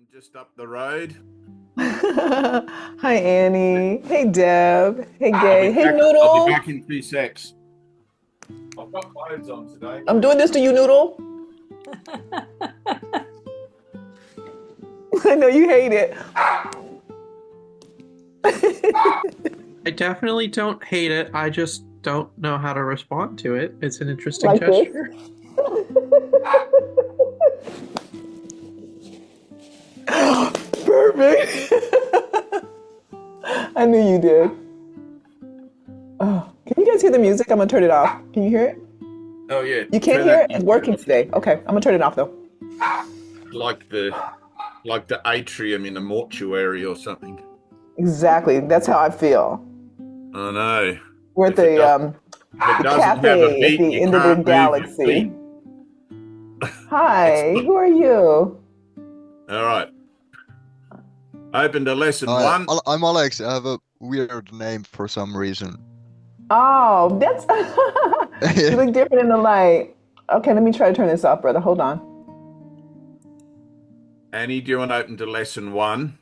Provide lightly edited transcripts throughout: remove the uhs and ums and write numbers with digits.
I'm just up the road. Hi, Annie. Hey, Deb. Hey, I'll be Gay. Hey, back. I'll be Noodle. back in 2 secs. I've got clothes on today. I'm doing this to you, Noodle. I know you hate it. I definitely don't hate it. I just don't know how to respond to it. It's an interesting Like this. gesture. Perfect. I knew you did. Oh, can you guys hear the music? I'm gonna turn it off. Can you hear it? Oh yeah, You can't turn hear that it? It's music working off. today. Okay, I'm gonna turn it off though. Like the atrium in a mortuary or something. Exactly. That's how I feel. I know. We're at If it does, if it the doesn't have a cafe at beat, the you end of the can't move your galaxy. feet. It's Hi, not. who are you? All right. Open to lesson Hi, one. I'm Alex. I have a weird name for some reason. Oh, that's you look different in the light. Okay, let me try to turn this off, brother. Hold on. Annie, do you want to open to lesson one?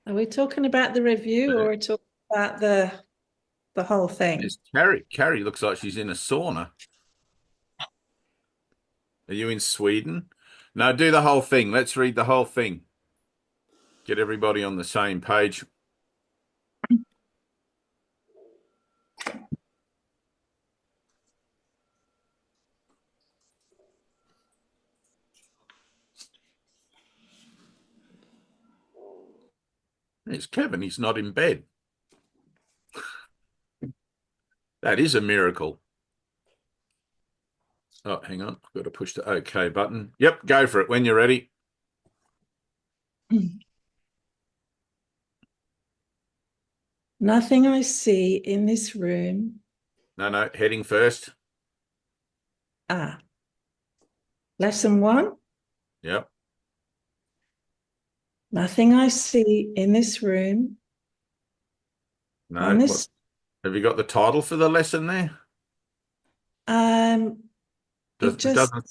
Are we talking about the review or are we talking about the whole thing? It's Carrie. Carrie looks like she's in a sauna. Are you in Sweden? No, do the whole thing. Let's read the whole thing. Get everybody on the same page. It's Kevin. He's not in bed. That is a miracle. Oh, hang on. I've got to push the OK button. Yep, go for it when you're ready. Nothing I see in this room. No, heading first. Ah, lesson one. Yep. Nothing I see in this room on No. What? this Have you got the title for the lesson there? um Does it it just doesn't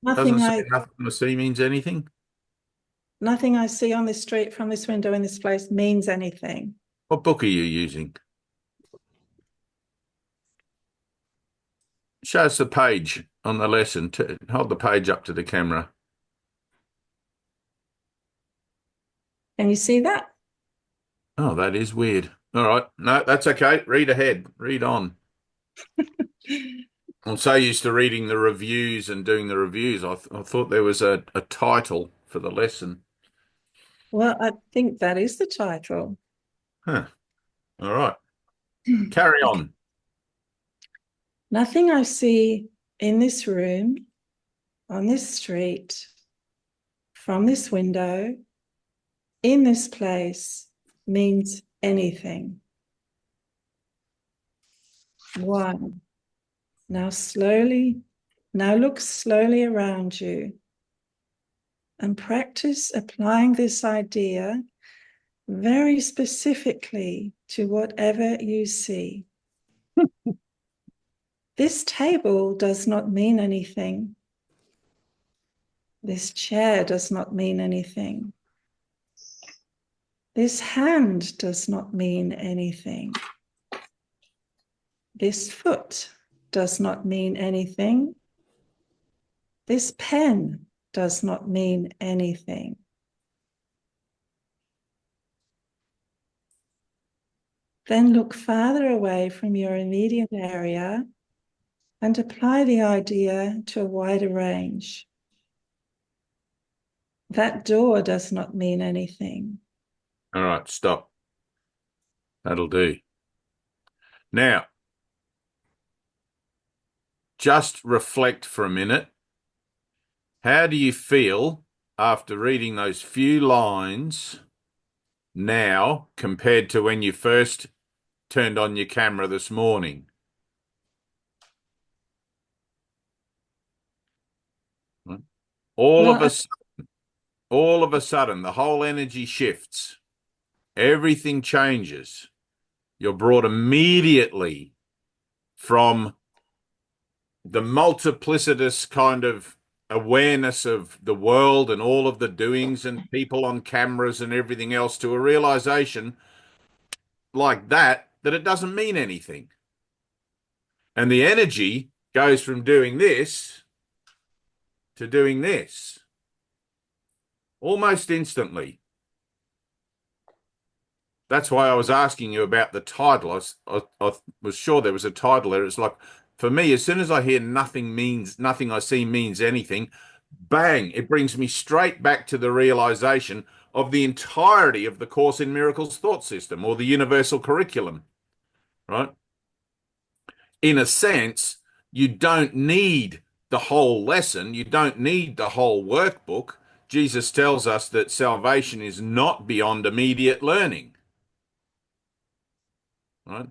nothing say I nothing to see means anything? nothing I see on this street from this window in this place means anything. What book are you using? Show us the page on the lesson. Hold the page up to the camera. Can you see that? Oh, that is weird. All right. No, that's okay. Read ahead. Read on. I'm so used to reading the reviews and doing the reviews. I thought there was a title for the lesson. Well, I think that is the title. Huh. All right. Carry Okay. on. Nothing I see in this room, on this street, from this window, in this place means anything. One. Now look slowly around you and practice applying this idea very specifically to whatever you see. This table does not mean anything. This chair does not mean anything. This hand does not mean anything. This foot does not mean anything. This pen does not mean anything. Then look farther away from your immediate area and apply the idea to a wider range. That door does not mean anything. All right. Stop. That'll do. Now, just reflect for a minute. How do you feel after reading those few lines now compared to when you first turned on your camera this morning? All of Well, a all of a sudden, the whole energy shifts. Everything changes. You're brought immediately from the multiplicitous kind of awareness of the world and all of the doings and people on cameras and everything else to a realization like that it doesn't mean anything. And the energy goes from doing this to doing this almost instantly. That's why I was asking you about the title. I was sure there was a title there. It's like, for me, as soon as I hear nothing I see means anything, bang, it brings me straight back to the realization of the entirety of the Course in Miracles thought system or the universal curriculum, right? In a sense, you don't need the whole lesson. You don't need the whole workbook. Jesus tells us that salvation is not beyond immediate learning, right?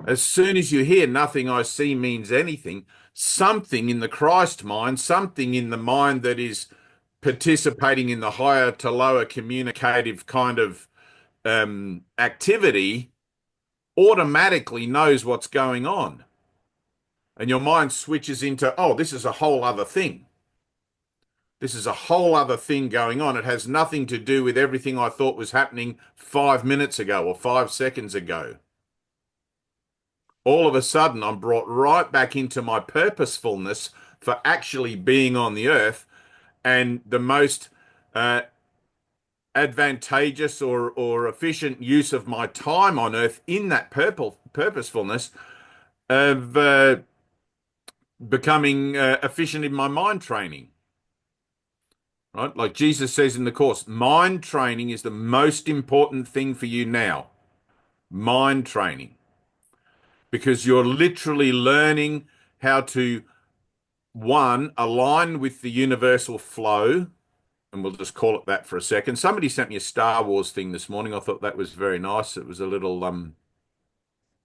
As soon as you hear nothing I see means anything, something in the Christ mind, something in the mind that is participating in the higher to lower communicative kind of activity automatically knows what's going on. And your mind switches into, oh, this is a whole other thing. This is a whole other thing going on. It has nothing to do with everything I thought was happening 5 minutes ago or 5 seconds ago. All of a sudden, I'm brought right back into my purposefulness for actually being on the earth, and the most advantageous or efficient use of my time on earth in that purposefulness of becoming efficient in my mind training. Right? Like Jesus says in the Course, mind training is the most important thing for you now. Mind training. Because you're literally learning how to, one, align with the universal flow, and we'll just call it that for a second. Somebody sent me a Star Wars thing this morning. I thought that was very nice. It was a little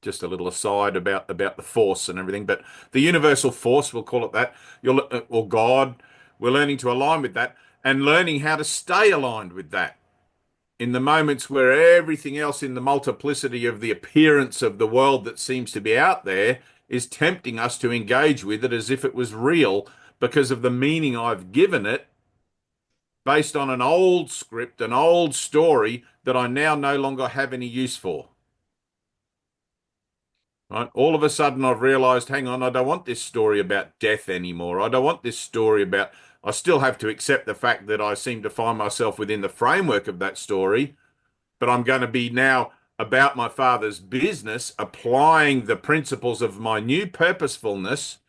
just a little aside about the force and everything, but the universal force, we'll call it that, or God, we're learning to align with that and learning how to stay aligned with that in the moments where everything else in the multiplicity of the appearance of the world that seems to be out there is tempting us to engage with it as if it was real because of the meaning I've given it based on an old script, an old story that I now no longer have any use for. Right? All of a sudden, I've realized, hang on, I don't want this story about death anymore. I don't want this story about, I still have to accept the fact that I seem to find myself within the framework of that story, but I'm going to be now about my Father's business, applying the principles of my new purposefulness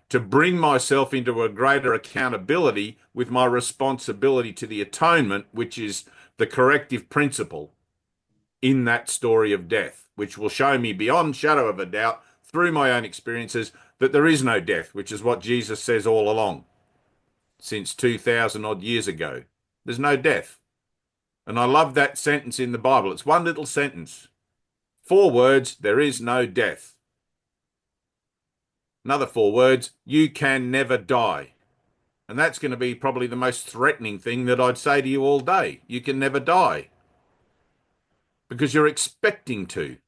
to bring myself into a greater accountability with my responsibility to the atonement, which is the corrective principle in that story of death, which will show me beyond shadow of a doubt through my own experiences that there is no death, which is what Jesus says all along since 2000 odd years ago. There's no death. And I love that sentence in the Bible. It's one little sentence. 4 words, there is no death. Another 4 words, you can never die. And that's going to be probably the most threatening thing that I'd say to you all day. You can never die. Because you're expecting to.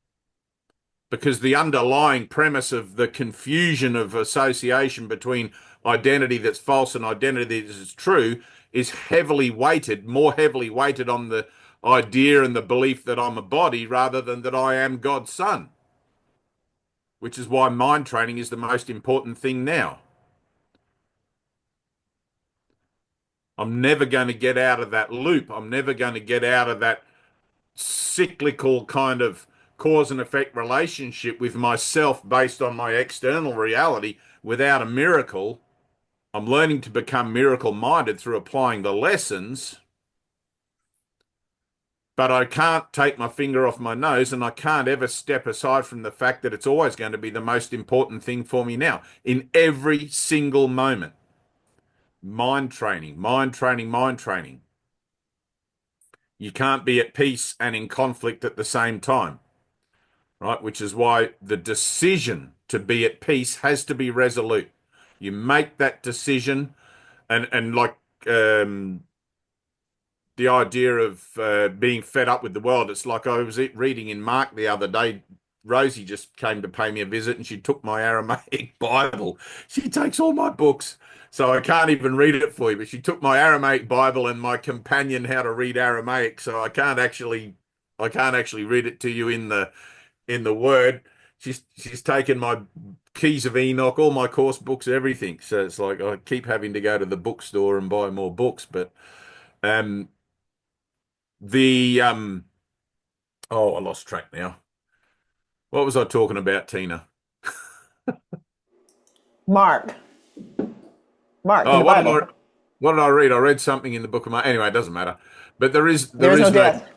Because the underlying premise of the confusion of association between identity that's false and identity that is true is heavily weighted, more heavily weighted on the idea and the belief that I'm a body rather than that I am God's son. Which is why mind training is the most important thing now. I'm never going to get out of that loop. I'm never going to get out of that cyclical kind of cause and effect relationship with myself based on my external reality without a miracle. I'm learning to become miracle minded through applying the lessons, but I can't take my finger off my nose and I can't ever step aside from the fact that it's always going to be the most important thing for me now in every single moment. Mind training, mind training, mind training. You can't be at peace and in conflict at the same time. Right? Which is why the decision to be at peace has to be resolute. You make that decision, and like the idea of being fed up with the world. It's like I was reading in Mark the other day. Rosie just came to pay me a visit and she took my Aramaic Bible. She takes all my books, so I can't even read it for you. But she took my Aramaic Bible and my companion how to read Aramaic, so I can't actually read it to you in the Word. She's taken my Keys of Enoch, all my course books, everything. So it's like I keep having to go to the bookstore and buy more books. But um, the oh, I lost track now. What was I talking about, Tina? Mark. Mark in Oh, the Bible. what did I read? I read something in the book of Mark. Anyway, it doesn't matter. But there There's no is no death.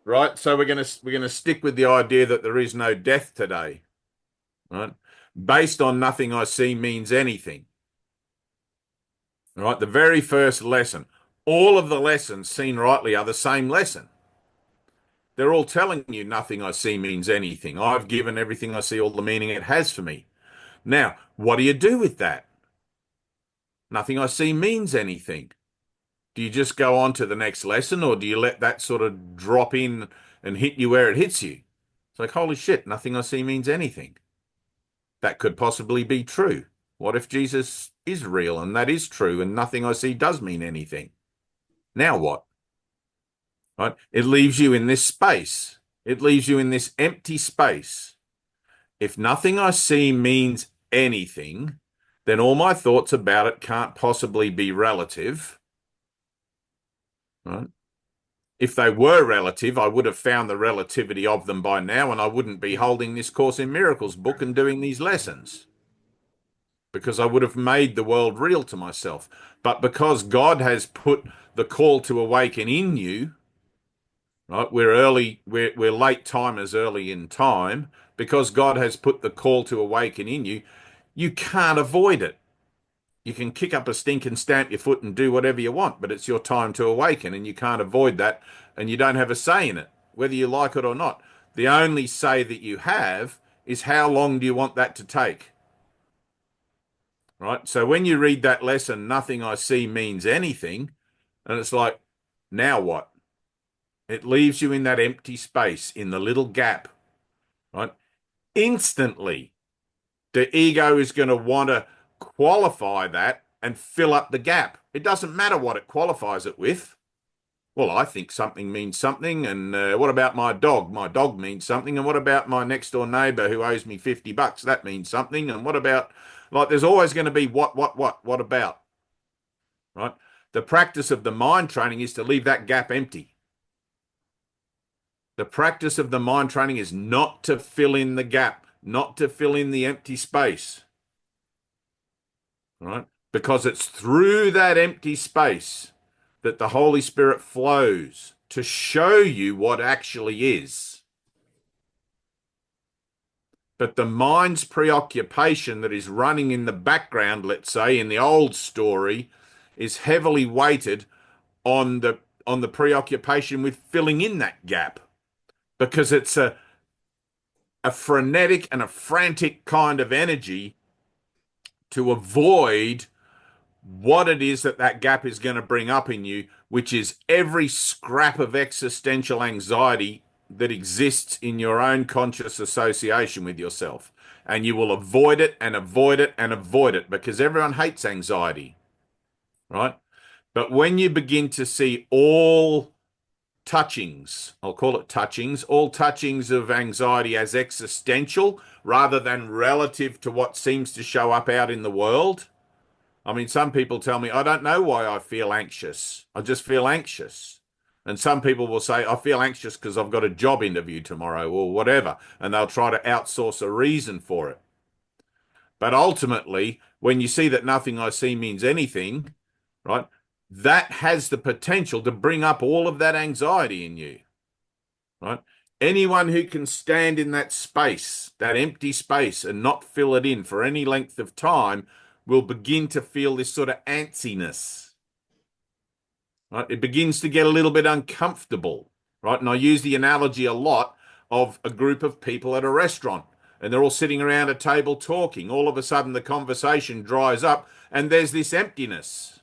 right. So we're gonna stick with the idea that there is no death today, right? Based on nothing I see means anything. Right? The very first lesson. All of the lessons, seen rightly, are the same lesson. They're all telling you nothing I see means anything. I've given everything I see all the meaning it has for me. Now, what do you do with that? Nothing I see means anything. Do you just go on to the next lesson, or do you let that sort of drop in and hit you where it hits you? It's like, holy shit, nothing I see means anything. That could possibly be true. What if Jesus is real and that is true and nothing I see does mean anything? Now what? Right? It leaves you in this space. It leaves you in this empty space. If nothing I see means anything, then all my thoughts about it can't possibly be relative. Right? If they were relative, I would have found the relativity of them by now, and I wouldn't be holding this Course in Miracles book and doing these lessons, because I would have made the world real to myself. But because God has put the call to awaken in you, right? We're late timers early in time. Because God has put the call to awaken in you, you can't avoid it. You can kick up a stink and stamp your foot and do whatever you want, but it's your time to awaken and you can't avoid that, and you don't have a say in it, whether you like it or not. The only say that you have is how long do you want that to take? Right? So when you read that lesson, nothing I see means anything, and it's like, now what? It leaves you in that empty space, in the little gap, right? Instantly, the ego is going to want to qualify that and fill up the gap. It doesn't matter what it qualifies it with. Well, I think something means something, and what about my dog? My dog means something, and what about my next door neighbor who owes me $50? That means something, and what about, like, there's always going to be what about, right? The practice of the mind training is to leave that gap empty. The practice of the mind training is not to fill in the gap, not to fill in the empty space, right? Because it's through that empty space that the Holy Spirit flows to show you what actually is. But the mind's preoccupation that is running in the background, let's say, in the old story, is heavily weighted on the preoccupation with filling in that gap, because it's a frenetic and a frantic kind of energy to avoid what it is that gap is going to bring up in you, which is every scrap of existential anxiety that exists in your own conscious association with yourself. And you will avoid it and avoid it and avoid it, because everyone hates anxiety, right? But when you begin to see all touchings, I'll call it touchings, all touchings of anxiety as existential rather than relative to what seems to show up out in the world. I mean, some people tell me, I don't know why I feel anxious. I just feel anxious. And some people will say, I feel anxious because I've got a job interview tomorrow or whatever. And they'll try to outsource a reason for it. But ultimately, when you see that nothing I see means anything, right, that has the potential to bring up all of that anxiety in you, right? Anyone who can stand in that space, that empty space, and not fill it in for any length of time will begin to feel this sort of antsiness, right? It begins to get a little bit uncomfortable, right? And I use the analogy a lot of a group of people at a restaurant, and they're all sitting around a table talking. All of a sudden, the conversation dries up, and there's this emptiness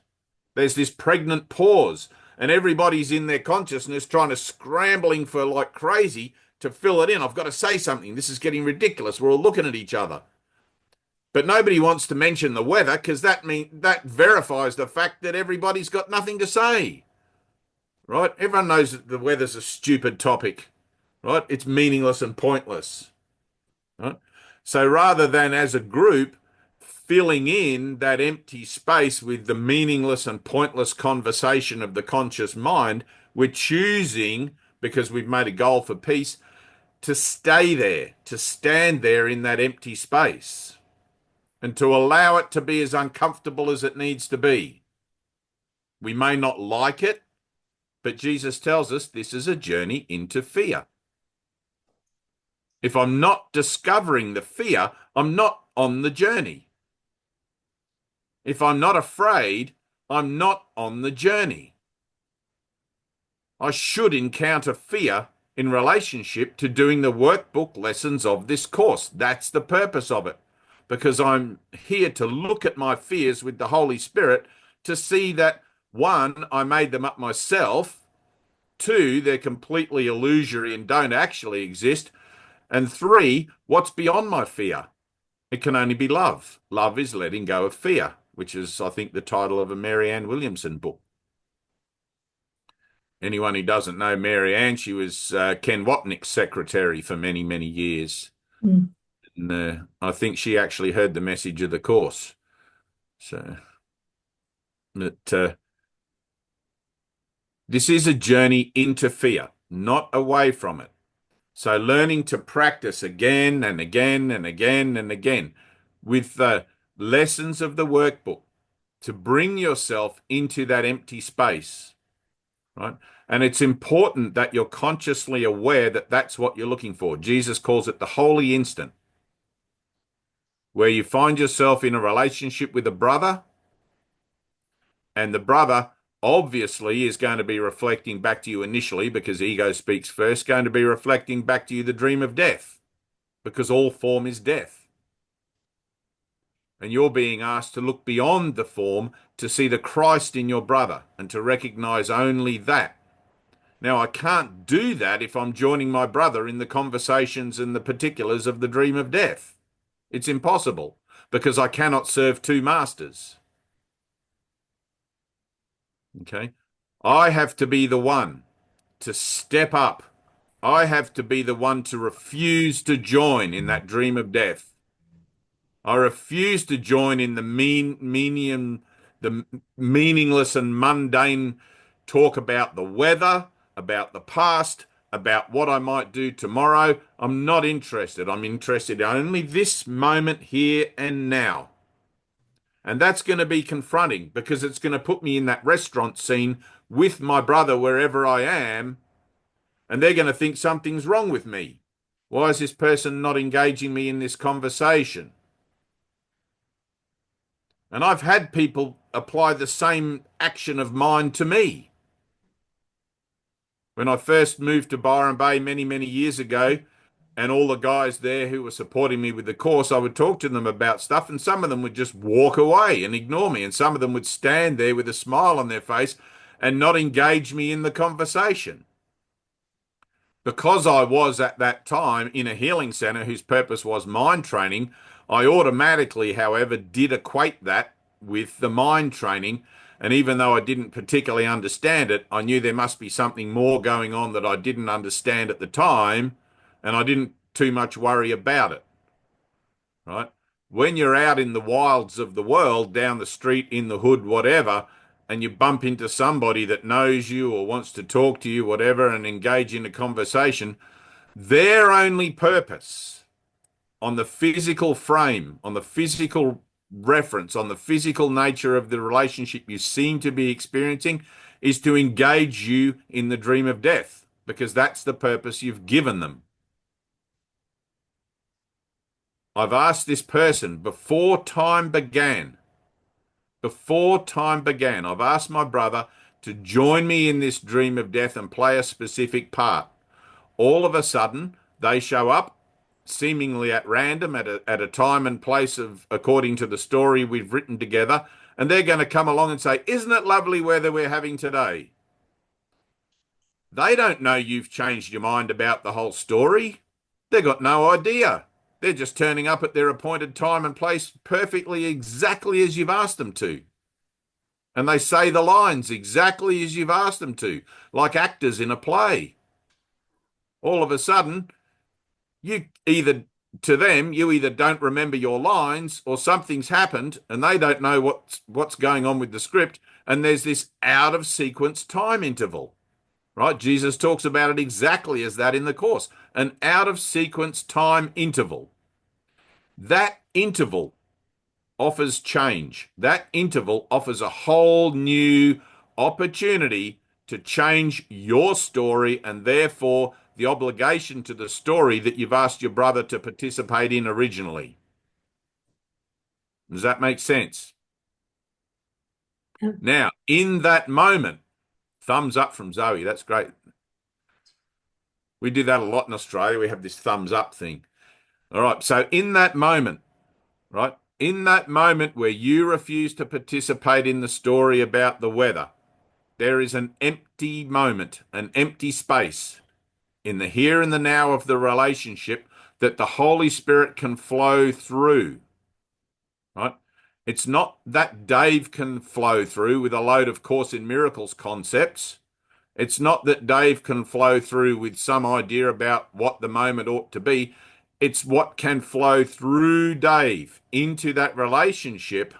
There's this pregnant pause, and everybody's in their consciousness trying to scrambling for like crazy to fill it in. I've got to say something. This is getting ridiculous. We're all looking at each other. But nobody wants to mention the weather because that verifies the fact that everybody's got nothing to say. Right? Everyone knows that the weather's a stupid topic. Right? It's meaningless and pointless. Right? So rather than as a group filling in that empty space with the meaningless and pointless conversation of the conscious mind, we're choosing, because we've made a goal for peace, to stay there, to stand there in that empty space, and to allow it to be as uncomfortable as it needs to be. We may not like it, but Jesus tells us this is a journey into fear. If I'm not discovering the fear, I'm not on the journey. If I'm not afraid, I'm not on the journey. I should encounter fear in relationship to doing the workbook lessons of this course. That's the purpose of it, because I'm here to look at my fears with the Holy Spirit to see that, one, I made them up myself, two, they're completely illusory and don't actually exist, and three, what's beyond my fear? It can only be love. Love is letting go of fear, which is, I think, the title of a Mary Ann Williamson book. Anyone who doesn't know Mary Ann, she was Ken Wapnick's secretary for many, many years. Mm. And I think she actually heard the message of the course. So, but this is a journey into fear, not away from it. So learning to practice again and again and again and again with the lessons of the workbook to bring yourself into that empty space, right? And it's important that you're consciously aware that that's what you're looking for. Jesus calls it the holy instant, where you find yourself in a relationship with a brother, and the brother obviously is going to be reflecting back to you initially, because ego speaks first, going to be reflecting back to you the dream of death, because all form is death. And you're being asked to look beyond the form to see the Christ in your brother and to recognize only that. Now, I can't do that if I'm joining my brother in the conversations and the particulars of the dream of death. It's impossible, because I cannot serve two masters. Okay? I have to be the one to step up. I have to be the one to refuse to join in that dream of death. I refuse to join in the meaningless and mundane talk about the weather, about the past, about what I might do tomorrow. I'm not interested. I'm interested in only this moment here and now. And that's going to be confronting, because it's going to put me in that restaurant scene with my brother wherever I am, and they're going to think something's wrong with me. Why is this person not engaging me in this conversation? And I've had people apply the same action of mine to me. When I first moved to Byron Bay many, many years ago, and all the guys there who were supporting me with the course, I would talk to them about stuff, and some of them would just walk away and ignore me, and some of them would stand there with a smile on their face and not engage me in the conversation. Because I was at that time in a healing center whose purpose was mind training, I automatically, however, did equate that with the mind training. And even though I didn't particularly understand it, I knew there must be something more going on that I didn't understand at the time, and I didn't too much worry about it. Right? When you're out in the wilds of the world, down the street, in the hood, whatever, and you bump into somebody that knows you or wants to talk to you, whatever, and engage in a conversation, their only purpose on the physical frame, on the physical reference, on the physical nature of the relationship you seem to be experiencing, is to engage you in the dream of death, because that's the purpose you've given them. I've asked this person before time began, I've asked my brother to join me in this dream of death and play a specific part. All of a sudden, they show up, seemingly at random, at a time and place of according to the story we've written together, And they're going to come along and say, isn't it lovely weather we're having today? They don't know you've changed your mind about the whole story. They've got no idea. They're just turning up at their appointed time and place perfectly exactly as you've asked them to. And they say the lines exactly as you've asked them to, like actors in a play. All of a sudden, you either don't remember your lines, or something's happened and they don't know what's going on with the script, and there's this out of sequence time interval. Right? Jesus talks about it exactly as that in the Course, an out of sequence time interval. That interval offers change. That interval offers a whole new opportunity to change your story, and therefore the obligation to the story that you've asked your brother to participate in originally. Does that make sense? Now, in that moment, thumbs up from Zoe. That's great. We do that a lot in Australia. We have this thumbs up thing. All right. So in that moment, right, in that moment where you refuse to participate in the story about the weather, there is an empty moment, an empty space in the here and the now of the relationship that the Holy Spirit can flow through, right? It's not that Dave can flow through with a load of Course in Miracles concepts. It's not that Dave can flow through with some idea about what the moment ought to be. It's what can flow through Dave into that relationship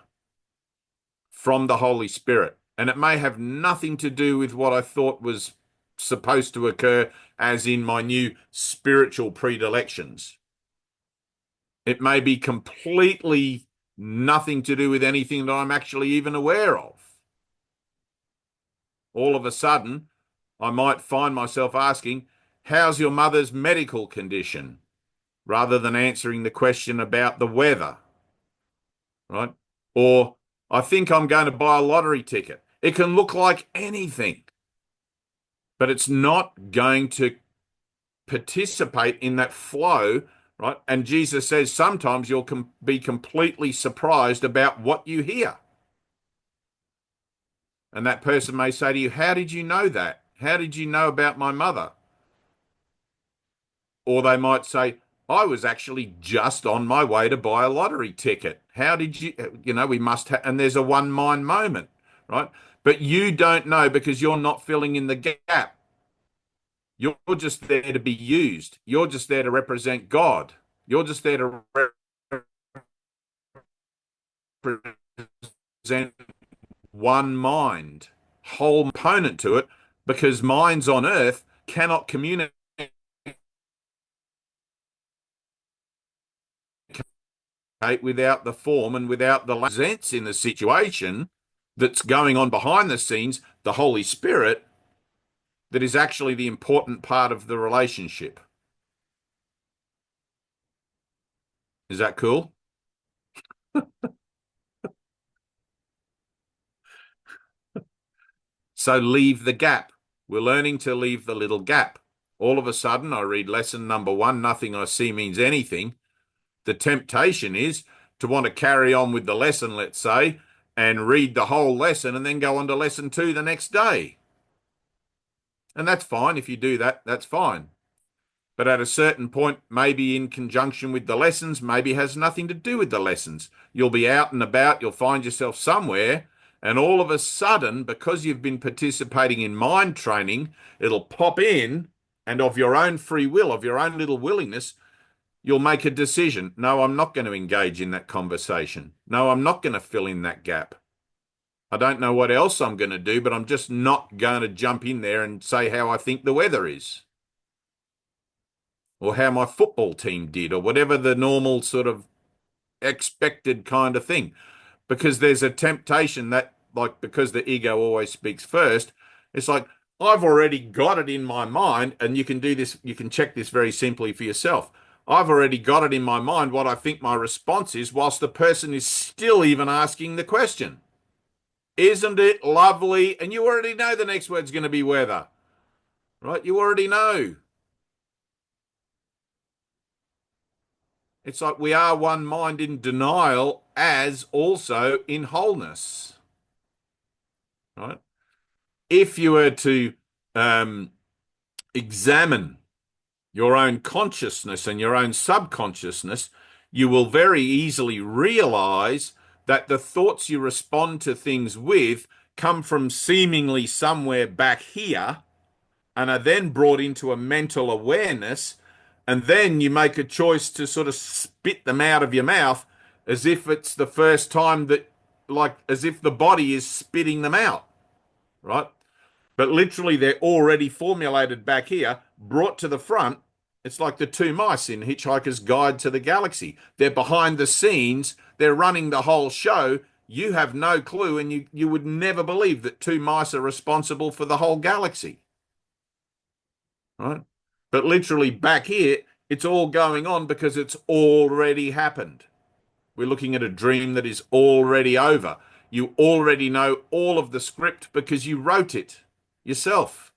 from the Holy Spirit. And it may have nothing to do with what I thought was supposed to occur, as in my new spiritual predilections. It may be completely nothing to do with anything that I'm actually even aware of. All of a sudden, I might find myself asking, how's your mother's medical condition? Rather than answering the question about the weather, right? Or I think I'm going to buy a lottery ticket. It can look like anything, but it's not going to participate in that flow, right? And Jesus says sometimes you'll be completely surprised about what you hear. And that person may say to you, how did you know that? How did you know about my mother? Or they might say, I was actually just on my way to buy a lottery ticket. How did you, we must have, and there's a one mind moment, right? But you don't know because you're not filling in the gap. You're just there to be used. You're just there to represent God. You're just there to represent one mind, whole component to it, because minds on earth cannot communicate without the form and without the presence in the situation that's going on behind the scenes, the Holy Spirit, that is actually the important part of the relationship. Is that cool? So leave the gap. We're learning to leave the little gap. All of a sudden, I read lesson number 1, nothing I see means anything. The temptation is to want to carry on with the lesson, let's say, and read the whole lesson and then go on to lesson 2 the next day. And that's fine. If you do that, that's fine. But at a certain point, maybe in conjunction with the lessons, maybe has nothing to do with the lessons. You'll be out and about, you'll find yourself somewhere, and all of a sudden, because you've been participating in mind training, it'll pop in, and of your own free will, of your own little willingness, you'll make a decision. No, I'm not going to engage in that conversation. No, I'm not going to fill in that gap. I don't know what else I'm going to do, but I'm just not going to jump in there and say how I think the weather is, or how my football team did, or whatever the normal sort of expected kind of thing. Because there's a temptation that, like, because the ego always speaks first, it's like, I've already got it in my mind, and you can do this, you can check this very simply for yourself. I've already got it in my mind what I think my response is, whilst the person is still even asking the question. Isn't it lovely? And you already know the next word's going to be weather, right? You already know. It's like we are one mind in denial as also in wholeness. Right? If you were to examine your own consciousness and your own subconsciousness, you will very easily realize that the thoughts you respond to things with come from seemingly somewhere back here and are then brought into a mental awareness. And then you make a choice to sort of spit them out of your mouth as if it's the first time that, like, as if the body is spitting them out, right? But literally, they're already formulated back here, brought to the front. It's like the two mice in Hitchhiker's Guide to the Galaxy. They're behind the scenes. They're running the whole show. You have no clue, and you would never believe that two mice are responsible for the whole galaxy. Right? But literally back here, it's all going on because it's already happened. We're looking at a dream that is already over. You already know all of the script because you wrote it yourself.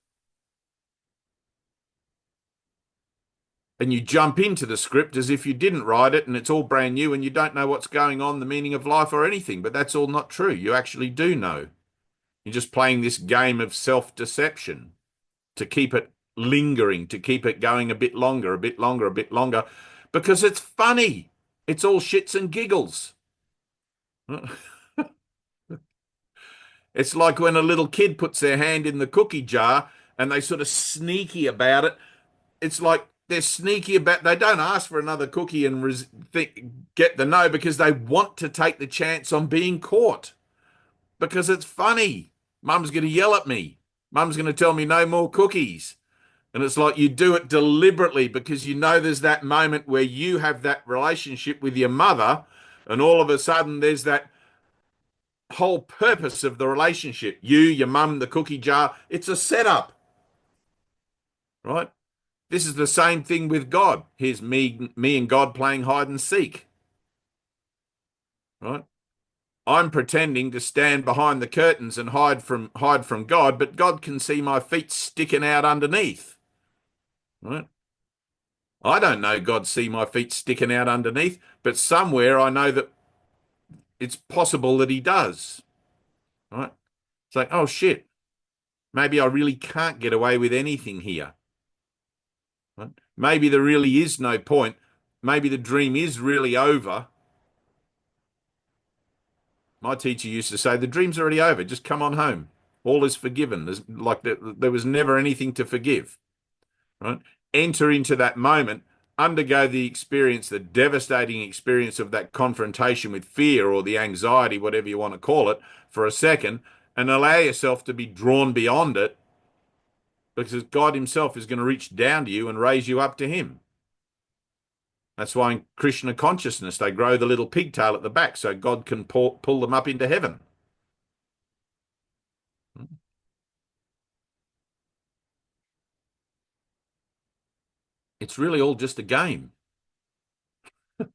And you jump into the script as if you didn't write it and it's all brand new and you don't know what's going on, the meaning of life or anything. But that's all not true. You actually do know. You're just playing this game of self-deception to keep it lingering, to keep it going a bit longer, a bit longer, a bit longer, because it's funny. It's all shits and giggles. It's like when a little kid puts their hand in the cookie jar and they sort of sneaky about it. It's like they're sneaky about, they don't ask for another cookie and get the no because they want to take the chance on being caught because it's funny. Mum's going to yell at me. Mum's going to tell me no more cookies. And it's like you do it deliberately because you know there's that moment where you have that relationship with your mother and all of a sudden there's that whole purpose of the relationship. You, your mum, the cookie jar, it's a setup, right? This is the same thing with God. Here's me and God playing hide and seek, right? I'm pretending to stand behind the curtains and hide from God, but God can see my feet sticking out underneath, right? I don't know God see my feet sticking out underneath, but somewhere I know that it's possible that he does, right? It's like, oh shit, maybe I really can't get away with anything here. Right? Maybe there really is no point. Maybe the dream is really over. My teacher used to say, the dream's already over. Just come on home. All is forgiven. There was never anything to forgive. Right? Enter into that moment, undergo the experience, the devastating experience of that confrontation with fear or the anxiety, whatever you want to call it, for a second, and allow yourself to be drawn beyond it because God himself is going to reach down to you and raise you up to him. That's why in Krishna consciousness, they grow the little pigtail at the back so God can pull them up into heaven. It's really all just a game. The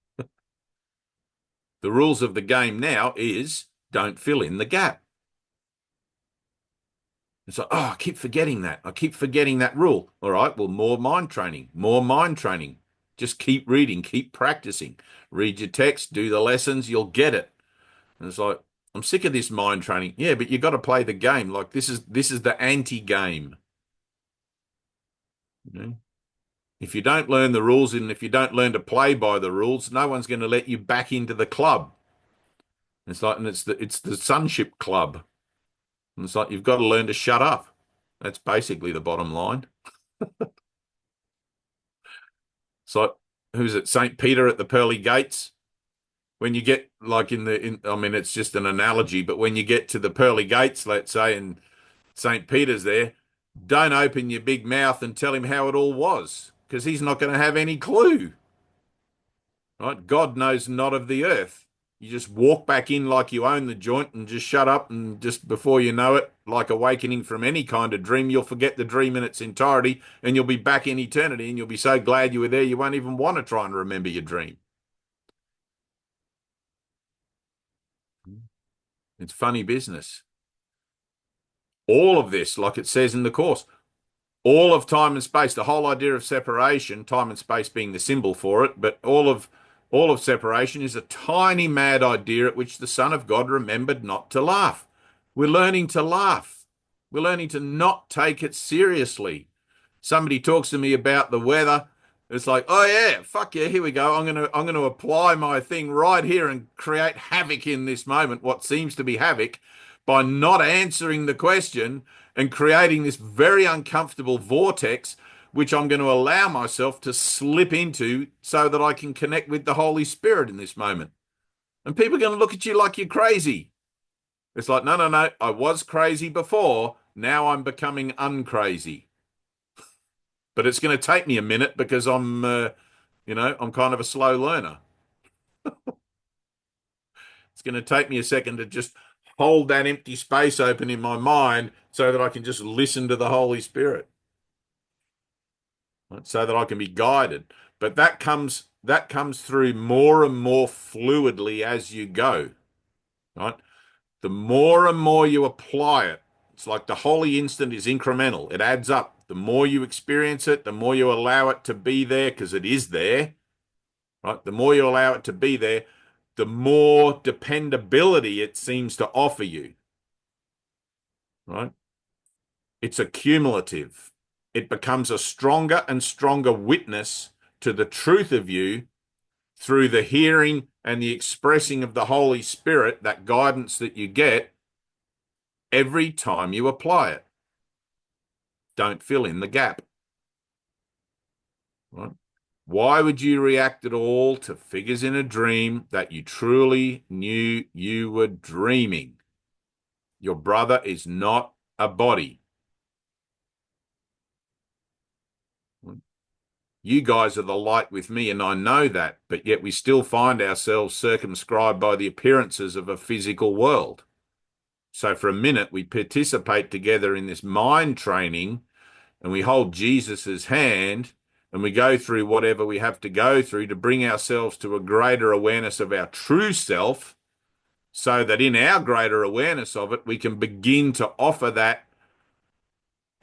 rules of the game now is don't fill in the gap. It's like, oh, I keep forgetting that. I keep forgetting that rule. All right, well, more mind training, more mind training. Just keep reading, keep practicing. Read your text, do the lessons, you'll get it. And it's like, I'm sick of this mind training. Yeah, but you got to play the game. Like this is the anti-game. You know? If you don't learn the rules and if you don't learn to play by the rules, no one's going to let you back into the club. It's like, and it's the sonship club. And it's like you've got to learn to shut up. That's basically the bottom line. It's like, who's it? St. Peter at the pearly gates. When you get like I mean, it's just an analogy, but when you get to the pearly gates, let's say, and St. Peter's there, don't open your big mouth and tell him how it all was, because he's not going to have any clue. Right? God knows not of the earth. You just walk back in like you own the joint and just shut up, and just before you know it, like awakening from any kind of dream, you'll forget the dream in its entirety and you'll be back in eternity and you'll be so glad you were there you won't even want to try and remember your dream. It's funny business. All of this, like it says in the Course, all of time and space, the whole idea of separation, time and space being the symbol for it, but all All of separation is a tiny mad idea at which the Son of God remembered not to laugh. We're learning to laugh. We're learning to not take it seriously. Somebody talks to me about the weather. It's like, oh yeah, fuck yeah, here we go. I'm gonna apply my thing right here and create havoc in this moment, what seems to be havoc, by not answering the question and creating this very uncomfortable vortex, which I'm going to allow myself to slip into so that I can connect with the Holy Spirit in this moment. And people are going to look at you like you're crazy. It's like, no, no, no, I was crazy before. Now I'm becoming uncrazy. But it's going to take me a minute because I'm kind of a slow learner. It's going to take me a second to just hold that empty space open in my mind so that I can just listen to the Holy Spirit, right? So that I can be guided. But that comes through more and more fluidly as you go, right? The more and more you apply it, it's like the holy instant is incremental. It adds up. The more you experience it, the more you allow it to be there, because it is there, right? The more you allow it to be there, the more dependability it seems to offer you, right? It's accumulative. It becomes a stronger and stronger witness to the truth of you through the hearing and the expressing of the Holy Spirit, that guidance that you get every time you apply it. Don't fill in the gap. Right? Why would you react at all to figures in a dream that you truly knew you were dreaming? Your brother is not a body. You guys are the light with me, and I know that, but yet we still find ourselves circumscribed by the appearances of a physical world. So for a minute, we participate together in this mind training, and we hold Jesus's hand, and we go through whatever we have to go through to bring ourselves to a greater awareness of our true self, so that in our greater awareness of it, we can begin to offer that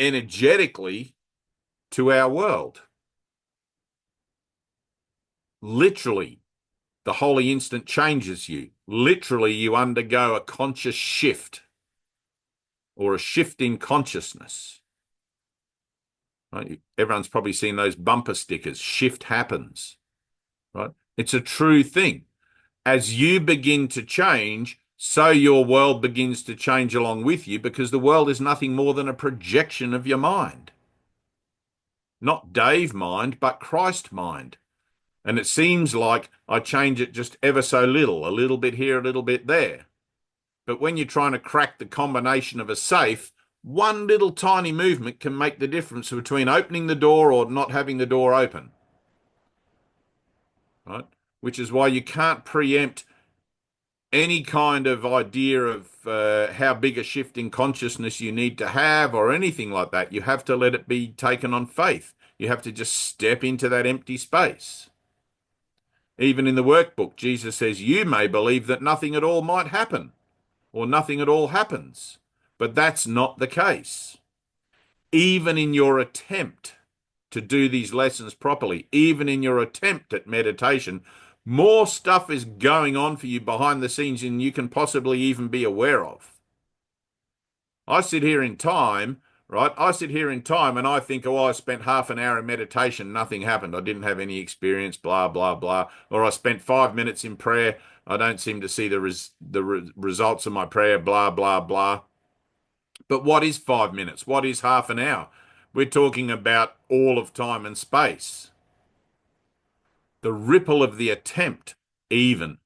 energetically to our world. Literally, the holy instant changes you. Literally, you undergo a conscious shift or a shift in consciousness. Right? Everyone's probably seen those bumper stickers, shift happens. Right? It's a true thing. As you begin to change, so your world begins to change along with you, because the world is nothing more than a projection of your mind. Not Dave mind, but Christ mind. And it seems like I change it just ever so little, a little bit here, a little bit there. But when you're trying to crack the combination of a safe, one little tiny movement can make the difference between opening the door or not having the door open. Right? Which is why you can't preempt any kind of idea of how big a shift in consciousness you need to have or anything like that. You have to let it be taken on faith. You have to just step into that empty space. Even in the workbook, Jesus says, you may believe that nothing at all might happen, or nothing at all happens. But that's not the case. Even in your attempt to do these lessons properly, even in your attempt at meditation, more stuff is going on for you behind the scenes than you can possibly even be aware of. I sit here in time, right? I sit here in time and I think, oh, I spent half an hour in meditation, nothing happened. I didn't have any experience, blah, blah, blah. Or I spent 5 minutes in prayer. I don't seem to see the results of my prayer, blah, blah, blah. But what is 5 minutes? What is half an hour? We're talking about all of time and space. The ripple of the attempt even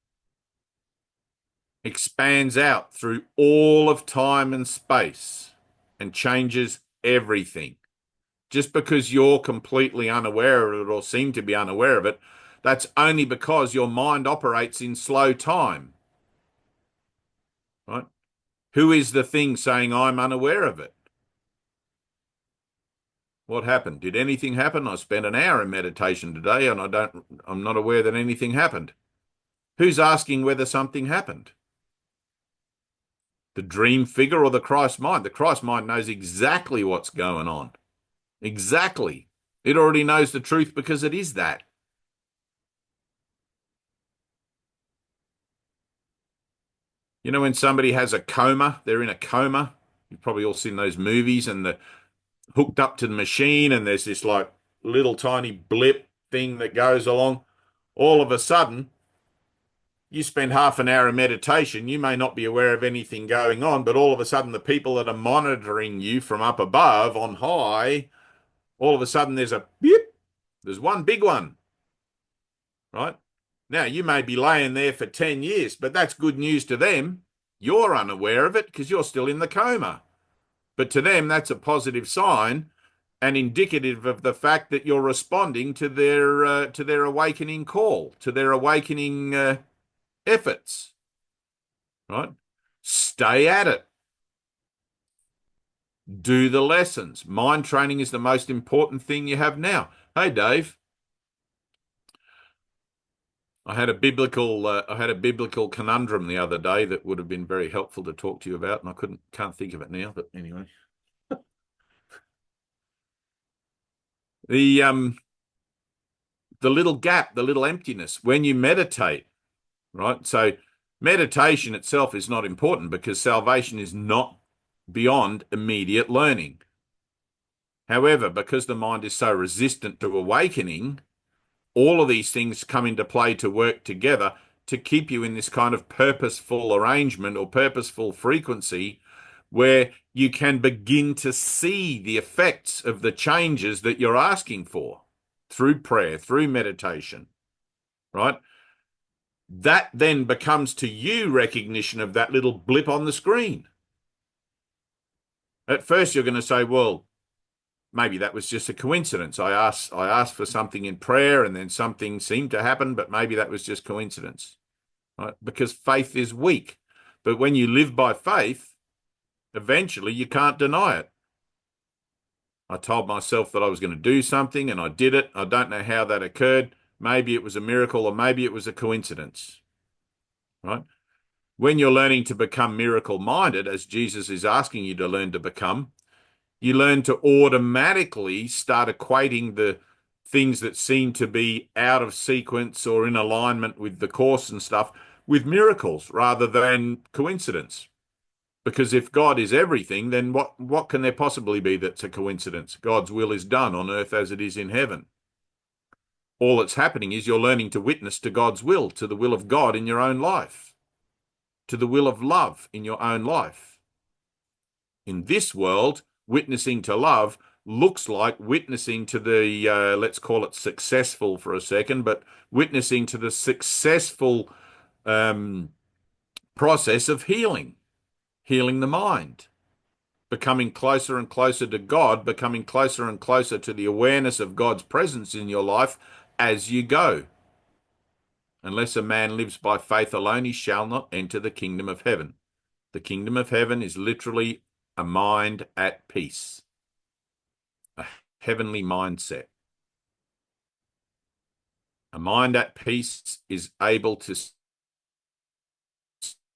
expands out through all of time and space and changes everything. Just because you're completely unaware of it or seem to be unaware of it, that's only because your mind operates in slow time. Right? Who is the thing saying I'm unaware of it? What happened? Did anything happen? I spent an hour in meditation today and I'm not aware that anything happened. Who's asking whether something happened? The dream figure or the Christ mind? The Christ mind knows exactly what's going on. Exactly. It already knows the truth because it is that. You know, when somebody has a coma, they're in a coma. You've probably all seen those movies, and they're hooked up to the machine, and there's this like little tiny blip thing that goes along. All of a sudden, you spend half an hour of meditation, you may not be aware of anything going on, but all of a sudden, the people that are monitoring you from up above on high, all of a sudden there's a beep, there's one big one, right? Now, you may be laying there for 10 years, but that's good news to them. You're unaware of it because you're still in the coma. But to them, that's a positive sign and indicative of the fact that you're responding to their awakening call, to their awakening efforts, right? Stay at it. Do the lessons. Mind training is the most important thing you have now. Hey, Dave. I had a biblical conundrum the other day that would have been very helpful to talk to you about, and I can't think of it now, but anyway. The little gap, the little emptiness when you meditate, right? So meditation itself is not important because salvation is not beyond immediate learning. However, because the mind is so resistant to awakening, all of these things come into play to work together to keep you in this kind of purposeful arrangement or purposeful frequency where you can begin to see the effects of the changes that you're asking for through prayer, through meditation, right? That then becomes to you recognition of that little blip on the screen. At first, you're going to say, well, maybe that was just a coincidence. I asked for something in prayer and then something seemed to happen, but maybe that was just coincidence, right? Because faith is weak. But when you live by faith, eventually you can't deny it. I told myself that I was going to do something and I did it. I don't know how that occurred. Maybe it was a miracle or maybe it was a coincidence, right? When you're learning to become miracle-minded, as Jesus is asking you to learn to become, you learn to automatically start equating the things that seem to be out of sequence or in alignment with the course and stuff with miracles rather than coincidence. Because if God is everything, then what can there possibly be that's a coincidence? God's will is done on earth as it is in heaven. All that's happening is you're learning to witness to God's will, to the will of God in your own life, to the will of love in your own life. In this world, witnessing to love looks like witnessing to the, let's call it successful for a second, but witnessing to the successful process of healing the mind, becoming closer and closer to God, becoming closer and closer to the awareness of God's presence in your life as you go. Unless a man lives by faith alone, he shall not enter the kingdom of heaven. The kingdom of heaven is literally a mind at peace, a heavenly mindset. A mind at peace is able to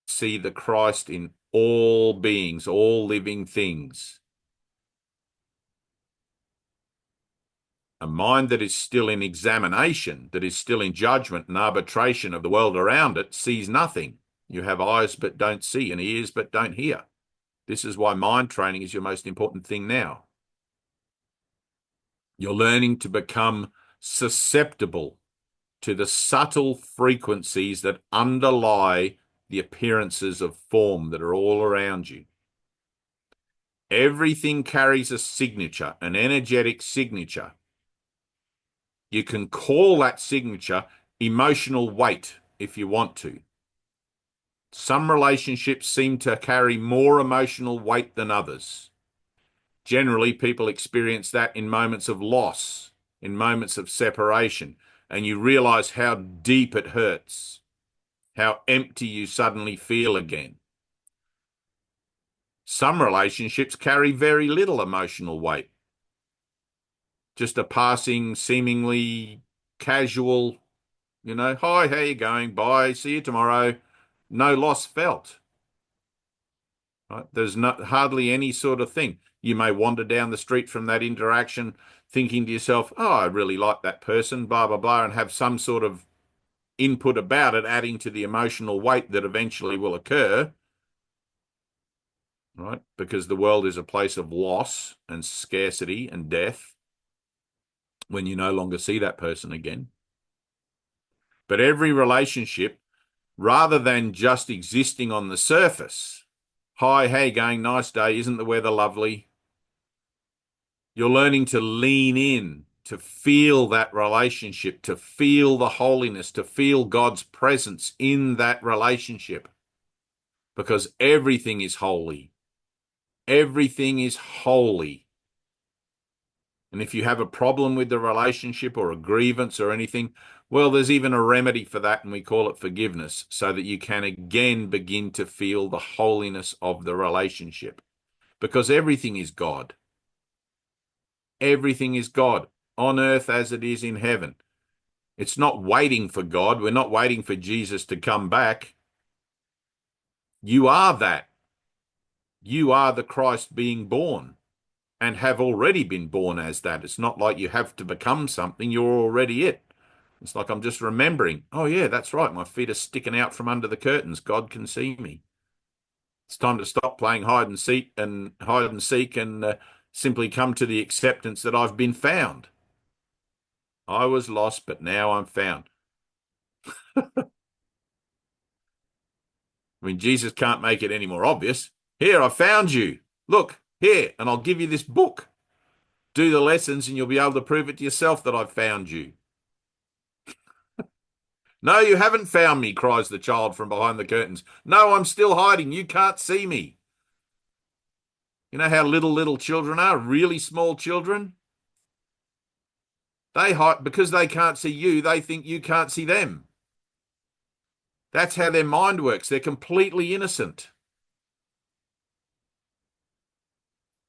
see the Christ in all beings, all living things. A mind that is still in examination, that is still in judgment and arbitration of the world around it, sees nothing. You have eyes but don't see and ears but don't hear. This is why mind training is your most important thing now. You're learning to become susceptible to the subtle frequencies that underlie the appearances of form that are all around you. Everything carries a signature, an energetic signature. You can call that signature emotional weight if you want to. Some relationships seem to carry more emotional weight than others. Generally, people experience that in moments of loss, in moments of separation, and you realize how deep it hurts, how empty you suddenly feel again. Some relationships carry very little emotional weight. Just a passing, seemingly casual, hi, how you going? Bye, see you tomorrow. No loss felt. Right? There's hardly any sort of thing. You may wander down the street from that interaction thinking to yourself, oh, I really like that person, blah, blah, blah, and have some sort of input about it, adding to the emotional weight that eventually will occur. right? Because the world is a place of loss and scarcity and death when you no longer see that person again. But every relationship, rather than just existing on the surface, hi, hey, going, nice day, isn't the weather lovely? You're learning to lean in, to feel that relationship, to feel the holiness, to feel God's presence in that relationship. Because everything is holy. Everything is holy. And if you have a problem with the relationship or a grievance or anything, well, there's even a remedy for that, and we call it forgiveness, so that you can again begin to feel the holiness of the relationship. Because everything is God. Everything is God, on earth as it is in heaven. It's not waiting for God. We're not waiting for Jesus to come back. You are that. You are the Christ being born and have already been born as that. It's not like you have to become something. You're already it. It's like I'm just remembering, oh yeah, that's right. My feet are sticking out from under the curtains. God can see me. It's time to stop playing hide and seek and simply come to the acceptance that I've been found. I was lost, but now I'm found. I mean, Jesus can't make it any more obvious. Here, I found you. Look, here, and I'll give you this book. Do the lessons and you'll be able to prove it to yourself that I've found you. No, you haven't found me, cries the child from behind the curtains. No, I'm still hiding. You can't see me. You know how little children are, really small children? They hide because they can't see you. They think you can't see them. That's how their mind works. They're completely innocent.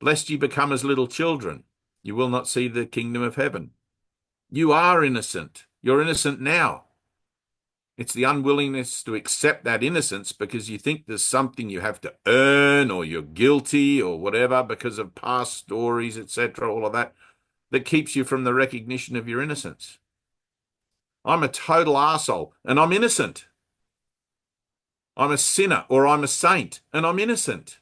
Lest you become as little children, you will not see the kingdom of heaven. You are innocent. You're innocent now. It's the unwillingness to accept that innocence because you think there's something you have to earn or you're guilty or whatever because of past stories, etc., all of that, that keeps you from the recognition of your innocence. I'm a total arsehole and I'm innocent. I'm a sinner or I'm a saint and I'm innocent.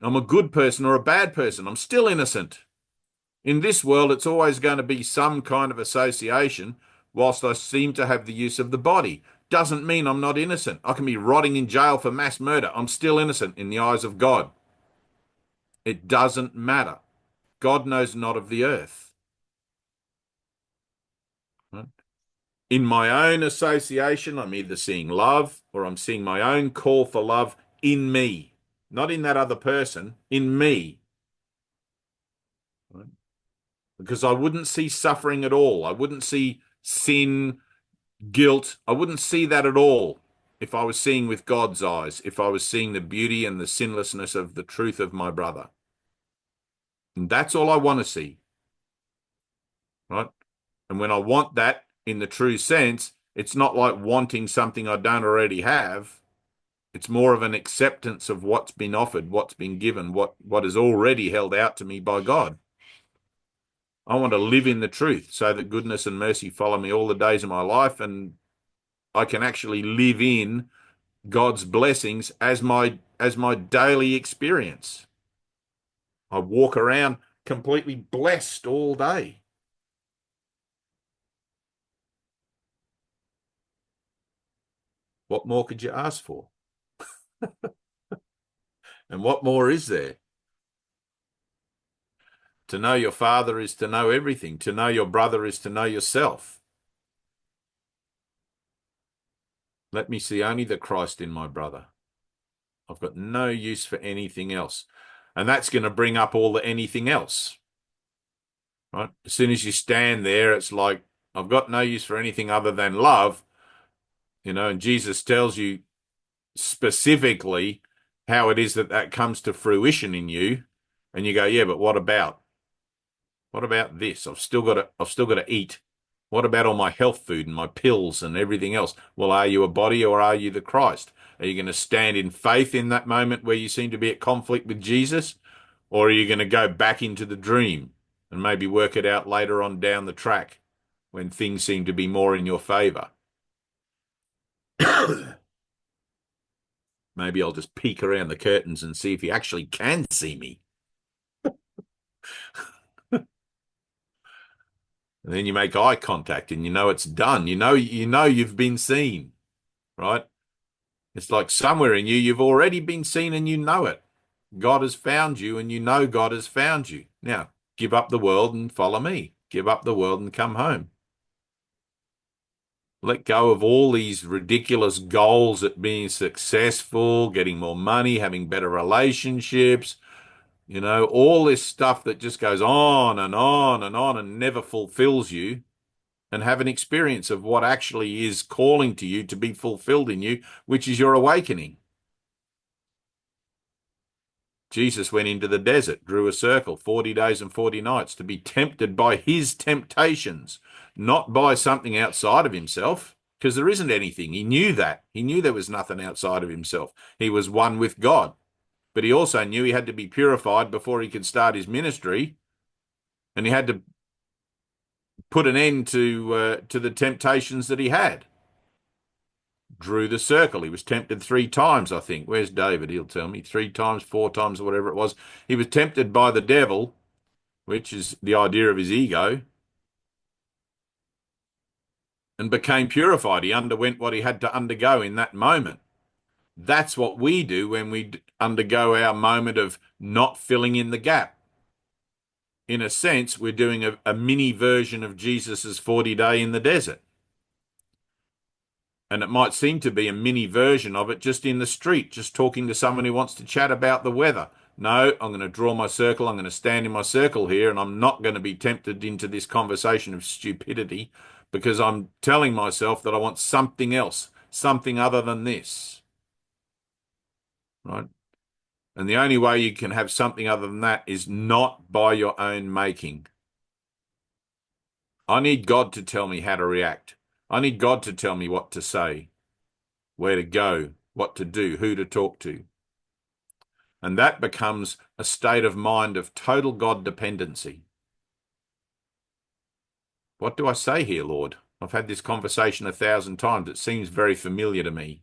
I'm a good person or a bad person. I'm still innocent. In this world, it's always going to be some kind of association, whilst I seem to have the use of the body. Doesn't mean I'm not innocent. I can be rotting in jail for mass murder. I'm still innocent in the eyes of God. It doesn't matter. God knows not of the earth. Right? In my own association, I'm either seeing love or I'm seeing my own call for love in me, not in that other person, in me. Right? Because I wouldn't see suffering at all. I wouldn't see sin, guilt. I wouldn't see that at all if I was seeing with God's eyes, if I was seeing the beauty and the sinlessness of the truth of my brother. And that's all I want to see. Right? And when I want that in the true sense, it's not like wanting something I don't already have. It's more of an acceptance of what's been offered, what's been given, what is already held out to me by God. I want to live in the truth so that goodness and mercy follow me all the days of my life, and I can actually live in God's blessings as my daily experience. I walk around completely blessed all day. What more could you ask for? And what more is there? To know your Father is to know everything. To know your brother is to know yourself. Let me see only the Christ in my brother. I've got no use for anything else. And that's going to bring up all the anything else. Right? As soon as you stand there, it's like, I've got no use for anything other than love. And Jesus tells you specifically how it is that comes to fruition in you. And you go, yeah, but what about? What about this? I've still got to eat. What about all my health food and my pills and everything else? Well, are you a body or are you the Christ? Are you going to stand in faith in that moment where you seem to be at conflict with Jesus? Or are you going to go back into the dream and maybe work it out later on down the track when things seem to be more in your favor? Maybe I'll just peek around the curtains and see if he actually can see me. And then you make eye contact and you know it's done. You know you've been seen, right? It's like somewhere in you, you've already been seen and you know it. God has found you and you know God has found you. Now, give up the world and follow me. Give up the world and come home. Let go of all these ridiculous goals at being successful, getting more money, having better relationships, all this stuff that just goes on and on and on and never fulfills you, and have an experience of what actually is calling to you to be fulfilled in you, which is your awakening. Jesus went into the desert, drew a circle, 40 days and 40 nights, to be tempted by his temptations, not by something outside of himself, because there isn't anything. He knew that. He knew there was nothing outside of himself. He was one with God. But he also knew he had to be purified before he could start his ministry, and he had to put an end to the temptations that he had. Drew the circle. He was tempted 3 times, I think. Where's David? He'll tell me. 3 times, 4 times, or whatever it was. He was tempted by the devil, which is the idea of his ego, and became purified. He underwent what he had to undergo in that moment. That's what we do when we undergo our moment of not filling in the gap. In a sense, we're doing a mini version of Jesus's 40-day in the desert. And it might seem to be a mini version of it just in the street, just talking to someone who wants to chat about the weather. No, I'm going to draw my circle. I'm going to stand in my circle here, and I'm not going to be tempted into this conversation of stupidity, because I'm telling myself that I want something else, something other than this. Right? And the only way you can have something other than that is not by your own making. I need God to tell me how to react. I need God to tell me what to say, where to go, what to do, who to talk to. And that becomes a state of mind of total God dependency. What do I say here, Lord? I've had this conversation 1,000 times. It seems very familiar to me.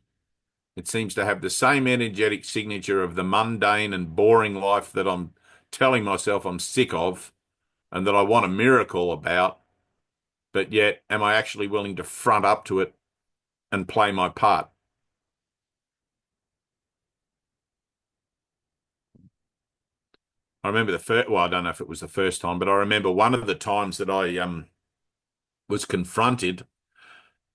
It seems to have the same energetic signature of the mundane and boring life that I'm telling myself I'm sick of and that I want a miracle about. But yet, am I actually willing to front up to it and play my part? I remember I don't know if it was the first time, but I remember one of the times that I was confronted.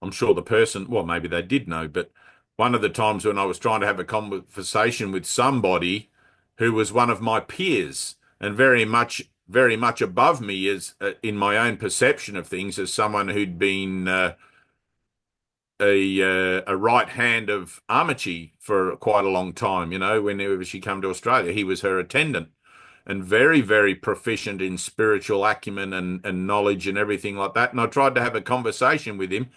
I'm sure the person, well, maybe they did know, but one of the times when I was trying to have a conversation with somebody who was one of my peers and very much above me as in my own perception of things, as someone who'd been a right hand of Armici for quite a long time. Whenever she came to Australia, he was her attendant, and very, very proficient in spiritual acumen and knowledge and everything like that. And I tried to have a conversation with him,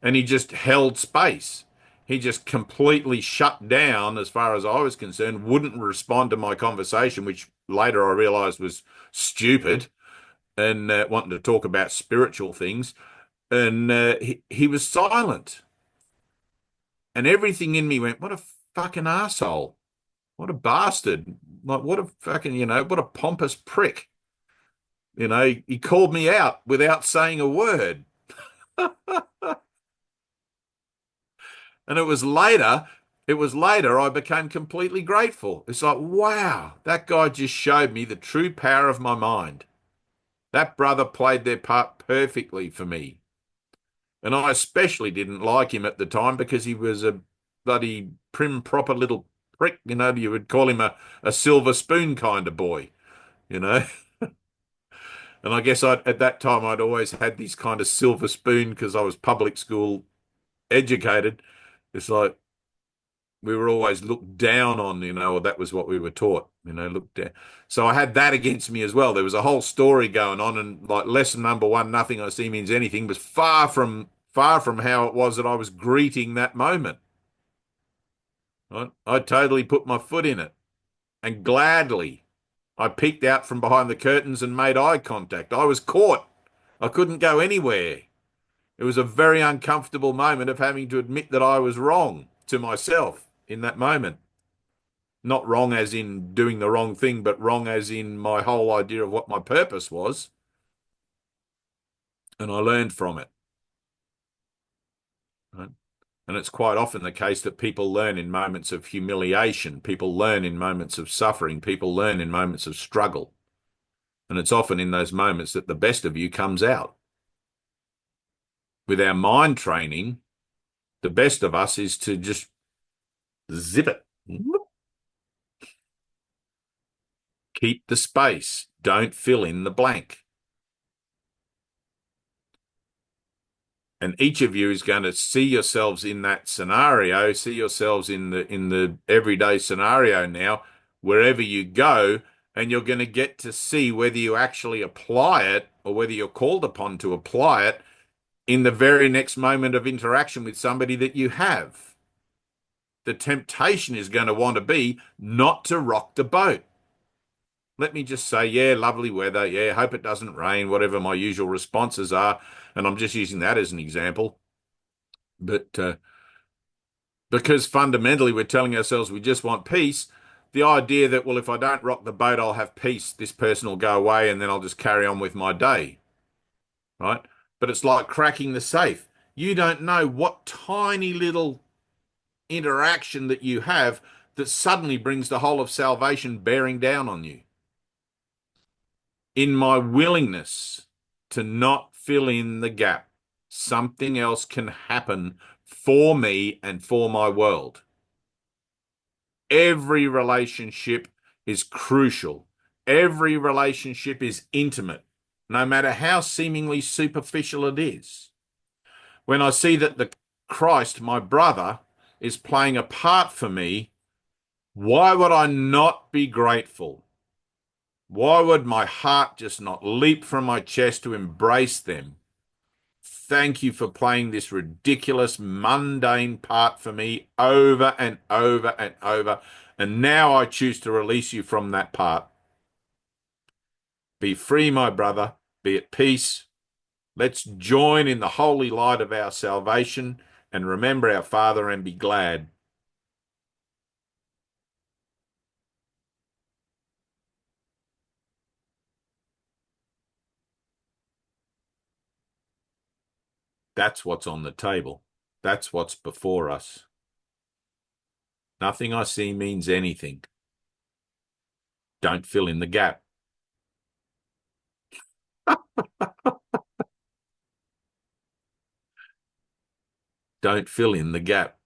and he just held space. He just completely shut down as far as I was concerned, wouldn't respond to my conversation, which later I realized was stupid, and wanting to talk about spiritual things. And he was silent. And everything in me went, what a fucking asshole. What a bastard. Like, what a fucking, what a pompous prick. He called me out without saying a word. And it was later I became completely grateful. It's like, wow, that guy just showed me the true power of my mind. That brother played their part perfectly for me. And I especially didn't like him at the time because he was a bloody prim, proper little prick. You would call him a silver spoon kind of boy, you know. And I guess at that time I'd always had this kind of silver spoon because I was public school educated. It's like we were always looked down on, or that was what we were taught, looked down. So I had that against me as well. There was a whole story going on, and like lesson number 1, nothing I see means anything, was far from how it was that I was greeting that moment. Right? I totally put my foot in it, and gladly I peeked out from behind the curtains and made eye contact. I was caught. I couldn't go anywhere. It was a very uncomfortable moment of having to admit that I was wrong to myself in that moment. Not wrong as in doing the wrong thing, but wrong as in my whole idea of what my purpose was. And I learned from it. Right? And it's quite often the case that people learn in moments of humiliation. People learn in moments of suffering. People learn in moments of struggle. And it's often in those moments that the best of you comes out. With our mind training, the best of us is to just zip it. Keep the space. Don't fill in the blank. And each of you is going to see yourselves in that scenario, see yourselves in the everyday scenario now, wherever you go, and you're going to get to see whether you actually apply it or whether you're called upon to apply it in the very next moment of interaction with somebody that you have. The temptation is going to want to be not to rock the boat. Let me just say, yeah, lovely weather. Yeah, hope it doesn't rain, whatever my usual responses are. And I'm just using that as an example. But because fundamentally we're telling ourselves we just want peace, the idea that, well, if I don't rock the boat, I'll have peace. This person will go away and then I'll just carry on with my day. Right? But it's like cracking the safe. You don't know what tiny little interaction that you have that suddenly brings the whole of salvation bearing down on you. In my willingness to not fill in the gap, something else can happen for me and for my world. Every relationship is crucial. Every relationship is intimate, no matter how seemingly superficial it is. When I see that the Christ, my brother, is playing a part for me, why would I not be grateful? Why would my heart just not leap from my chest to embrace them? Thank you for playing this ridiculous, mundane part for me over and over and over. And now I choose to release you from that part. Be free, my brother. Be at peace. Let's join in the holy light of our salvation and remember our Father and be glad. That's what's on the table. That's what's before us. Nothing I see means anything. Don't fill in the gap. Don't fill in the gap.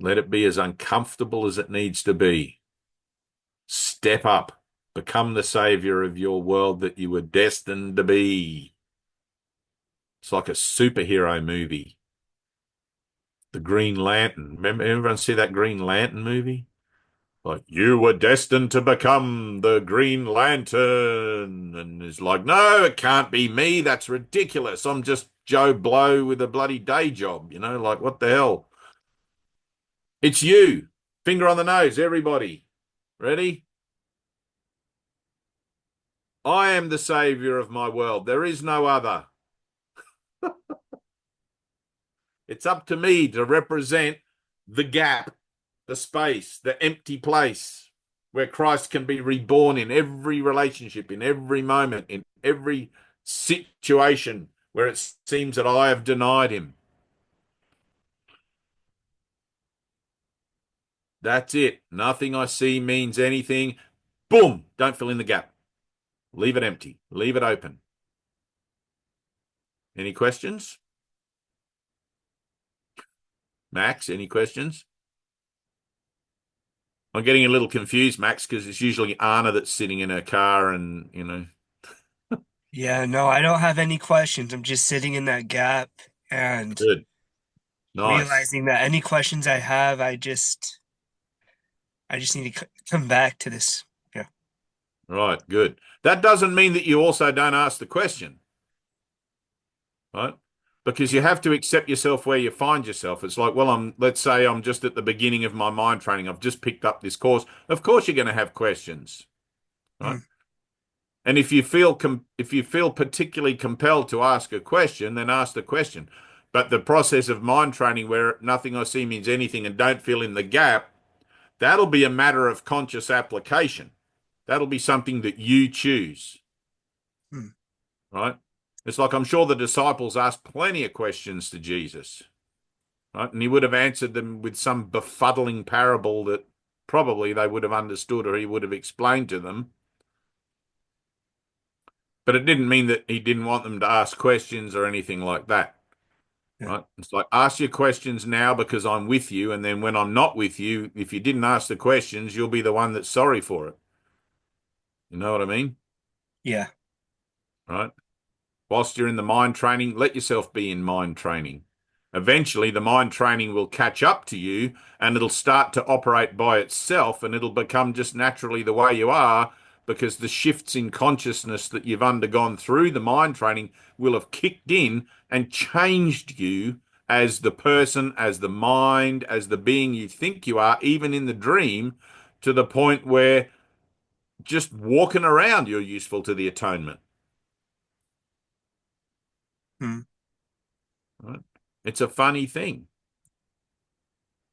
Let it be as uncomfortable as it needs to be. Step up. Become the savior of your world that you were destined to be. It's like a superhero movie. The Green Lantern. Remember, everyone see that Green Lantern movie? Like, you were destined to become the Green Lantern. And it's like, no, it can't be me. That's ridiculous. I'm just Joe Blow with a bloody day job. You know, like, what the hell? It's you. Finger on the nose, everybody. Ready? I am the savior of my world. There is no other. It's up to me to represent the gap, the space, the empty place where Christ can be reborn in every relationship, in every moment, in every situation where it seems that I have denied him. That's it. Nothing I see means anything. Boom. Don't fill in the gap. Leave it empty. Leave it open. Any questions? Max, any questions? I'm getting a little confused, Max, because it's usually Anna that's sitting in her car and, you know. Yeah, no, I don't have any questions. I'm just sitting in that gap and Good. Nice. realizing that any questions I have, I just need to come back to this. Yeah. Right, good. That doesn't mean that you also don't ask the question, right? Because you have to accept yourself where you find yourself. It's like, well, let's say I'm just at the beginning of my mind training. I've just picked up this course. Of course you're going to have questions, right? And if you feel particularly compelled to ask a question, then ask the question. But the process of mind training where nothing I see means anything and don't fill in the gap That'll be a matter of conscious application. That'll be something that you choose, right? It's like I'm sure the disciples asked plenty of questions to Jesus, right? And he would have answered them with some befuddling parable that probably they would have understood or he would have explained to them. But it didn't mean that he didn't want them to ask questions or anything like that. Yeah. Right? It's like, ask your questions now because I'm with you. And then when I'm not with you, if you didn't ask the questions, you'll be the one that's sorry for it. You know what I mean? Yeah. Right? Whilst you're in the mind training, let yourself be in mind training. Eventually, the mind training will catch up to you and it'll start to operate by itself and it'll become just naturally the way you are because the shifts in consciousness that you've undergone through the mind training will have kicked in and changed you as the person, as the mind, as the being you think you are, even in the dream, to the point where just walking around you're useful to the atonement. Hmm. Right? It's a funny thing.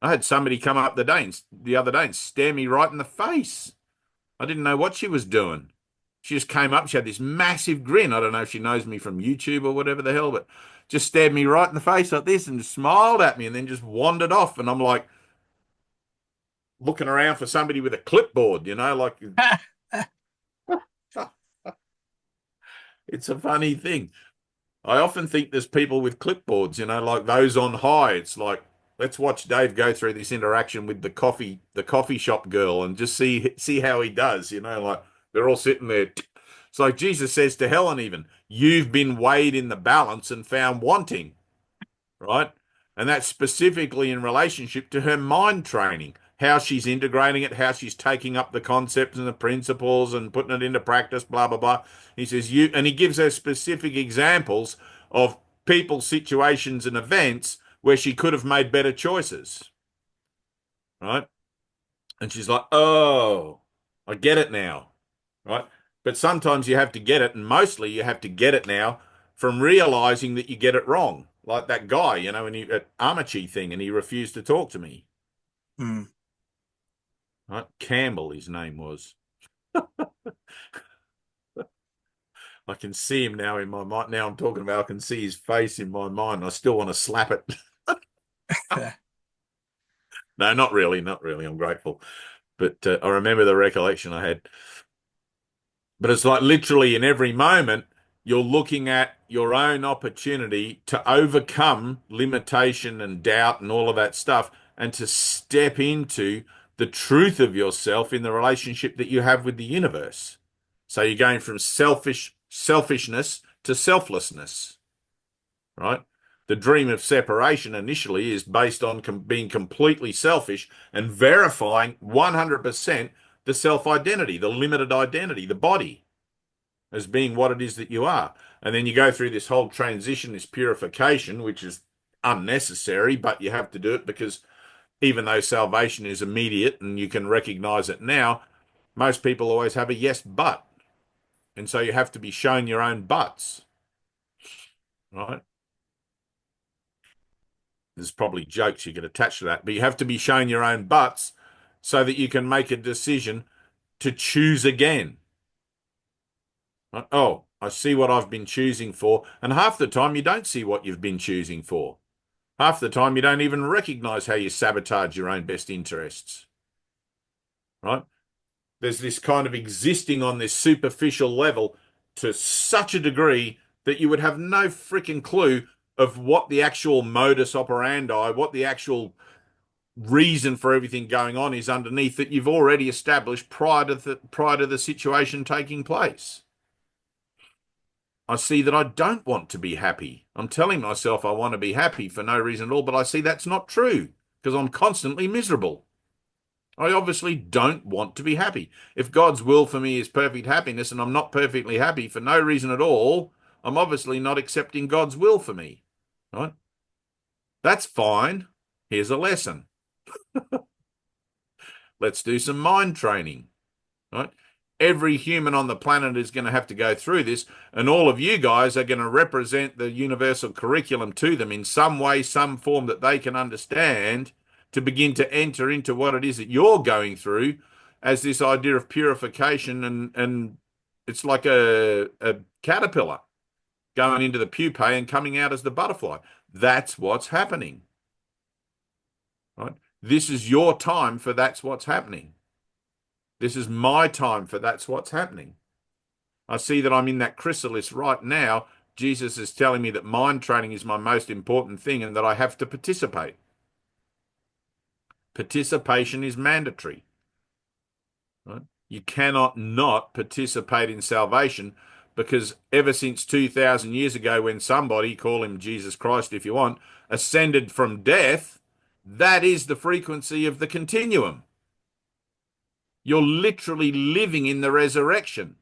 I had somebody come up the other day and stare me right in the face. I didn't know what she was doing. She just came up. She had this massive grin. I don't know if she knows me from YouTube or whatever the hell, but just stared me right in the face like this and smiled at me and then just wandered off. And I'm like looking around for somebody with a clipboard, like it's a funny thing. I often think there's people with clipboards, like those on high. It's like, let's watch Dave go through this interaction with the coffee shop girl and just see how he does, like they're all sitting there. It's like Jesus says to Helen even, you've been weighed in the balance and found wanting, right? And that's specifically in relationship to her mind training, how she's integrating it, how she's taking up the concepts and the principles and putting it into practice, blah, blah, blah. He says, and he gives her specific examples of people, situations, and events where she could have made better choices, right? And she's like, oh, I get it now, right? But sometimes you have to get it, and mostly you have to get it now from realizing that you get it wrong. Like that guy, at Amachi thing, and he refused to talk to me. Hmm. Right? Campbell, his name was. I can see him now in my mind. Now I'm talking about, I can see his face in my mind. I still want to slap it. No, not really. Not really. I'm grateful. But I remember the recollection I had. But it's like literally in every moment, you're looking at your own opportunity to overcome limitation and doubt and all of that stuff and to step into the truth of yourself in the relationship that you have with the universe. So you're going from selfishness to selflessness, right? The dream of separation initially is based on being completely selfish and verifying 100% the self-identity, the limited identity, the body, as being what it is that you are. And then you go through this whole transition, this purification, which is unnecessary, but you have to do it because even though salvation is immediate and you can recognize it now, most people always have a yes, but. And so you have to be shown your own buts, right? There's probably jokes you get attached to that, but you have to be shown your own butts so that you can make a decision to choose again. Right? Oh, I see what I've been choosing for. And half the time you don't see what you've been choosing for. Half the time you don't even recognize how you sabotage your own best interests. Right? There's this kind of existing on this superficial level to such a degree that you would have no freaking clue of what the actual modus operandi, what the actual reason for everything going on is underneath that you've already established prior to the situation taking place. I see that I don't want to be happy. I'm telling myself I want to be happy for no reason at all, but I see that's not true because I'm constantly miserable. I obviously don't want to be happy. If God's will for me is perfect happiness and I'm not perfectly happy for no reason at all, I'm obviously not accepting God's will for me, right? That's fine. Here's a lesson. Let's do some mind training, right? Every human on the planet is going to have to go through this, and all of you guys are going to represent the universal curriculum to them in some way, some form that they can understand to begin to enter into what it is that you're going through as this idea of purification, and it's like a caterpillar going into the pupae and coming out as the butterfly. That's what's happening. Right? This is your time for that's what's happening. This is my time for that's what's happening. I see that I'm in that chrysalis right now. Jesus is telling me that mind training is my most important thing and that I have to participate. Participation is mandatory. Right? You cannot not participate in salvation, because ever since 2,000 years ago, when somebody, call him Jesus Christ if you want, ascended from death, that is the frequency of the continuum. You're literally living in the resurrection,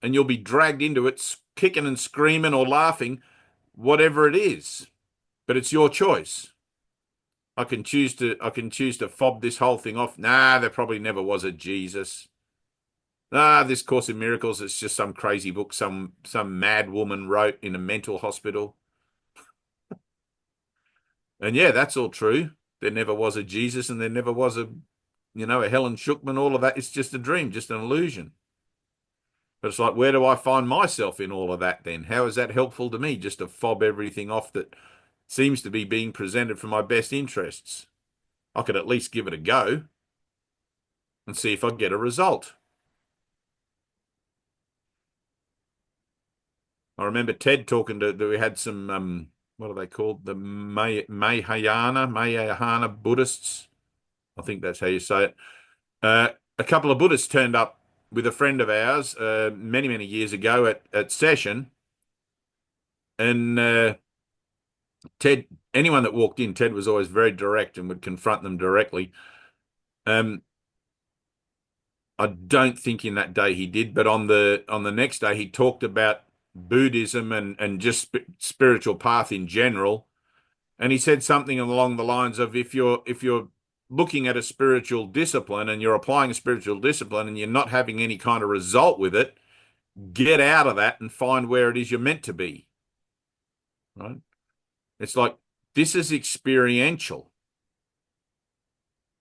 and you'll be dragged into it kicking and screaming or laughing, whatever it is. But it's your choice. I can choose to fob this whole thing off. Nah, there probably never was a Jesus. This Course in Miracles, it's just some crazy book some mad woman wrote in a mental hospital. And yeah, that's all true. There never was a Jesus, and there never was a Helen Schuckman, all of that. It's just a dream, just an illusion. But it's like, where do I find myself in all of that then? How is that helpful to me, just to fob everything off that seems to be being presented for my best interests? I could at least give it a go and see if I get a result. I remember Ted talking that we had some, what are they called? The Mahayana Buddhists. I think that's how you say it. A couple of Buddhists turned up with a friend of ours many, many years ago at session. And Ted, anyone that walked in, Ted was always very direct and would confront them directly. I don't think in that day he did, but on the next day he talked about Buddhism and just spiritual path in general. And he said something along the lines of, if you're looking at a spiritual discipline and you're applying a spiritual discipline and you're not having any kind of result with it, get out of that and find where it is you're meant to be. Right? It's like, this is experiential.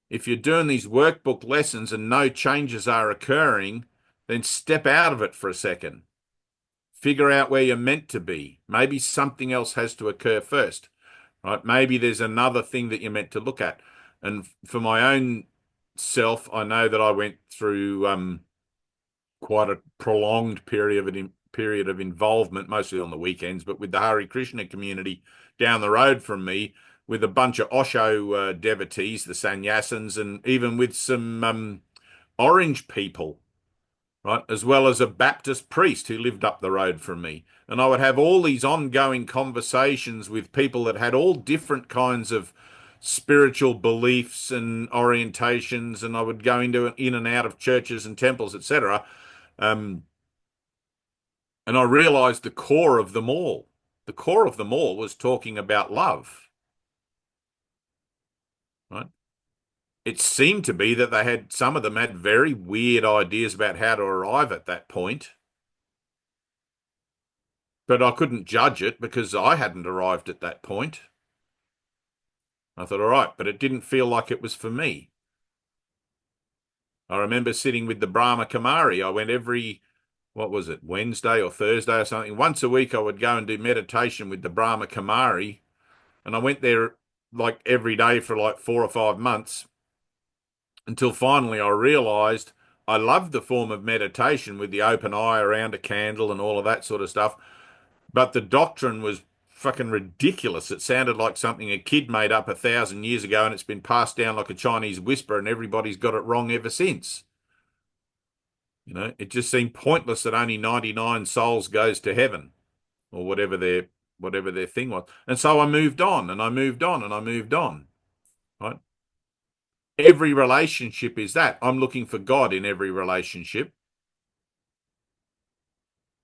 If you're doing these workbook lessons and no changes are occurring, then step out of it for a second. Figure out where you're meant to be. Maybe something else has to occur first, right? Maybe there's another thing that you're meant to look at. And for my own self, I know that I went through quite a prolonged period of involvement, mostly on the weekends, but with the Hare Krishna community down the road from me, with a bunch of Osho devotees, the sannyasins, and even with some Orange people, right, as well as a Baptist priest who lived up the road from me. And I would have all these ongoing conversations with people that had all different kinds of spiritual beliefs and orientations, and I would go in and out of churches and temples, etc. And I realized the core of them all. The core of them all was talking about love. Right? It seemed to be that some of them had very weird ideas about how to arrive at that point. But I couldn't judge it because I hadn't arrived at that point. I thought, all right, but it didn't feel like it was for me. I remember sitting with the Brahma Kumari. I went every, what was it, Wednesday or Thursday or something. Once a week I would go and do meditation with the Brahma Kumari. And I went there like every day for like 4 or 5 months until finally I realized I loved the form of meditation with the open eye around a candle and all of that sort of stuff. But the doctrine was fucking ridiculous. It sounded like something a kid made up 1,000 years ago, and it's been passed down like a Chinese whisper, and everybody's got it wrong ever since. It just seemed pointless that only 99 souls goes to heaven, or whatever their thing was. And so I moved on, and I moved on, and I moved on. Right? Every relationship is that. I'm looking for God in every relationship.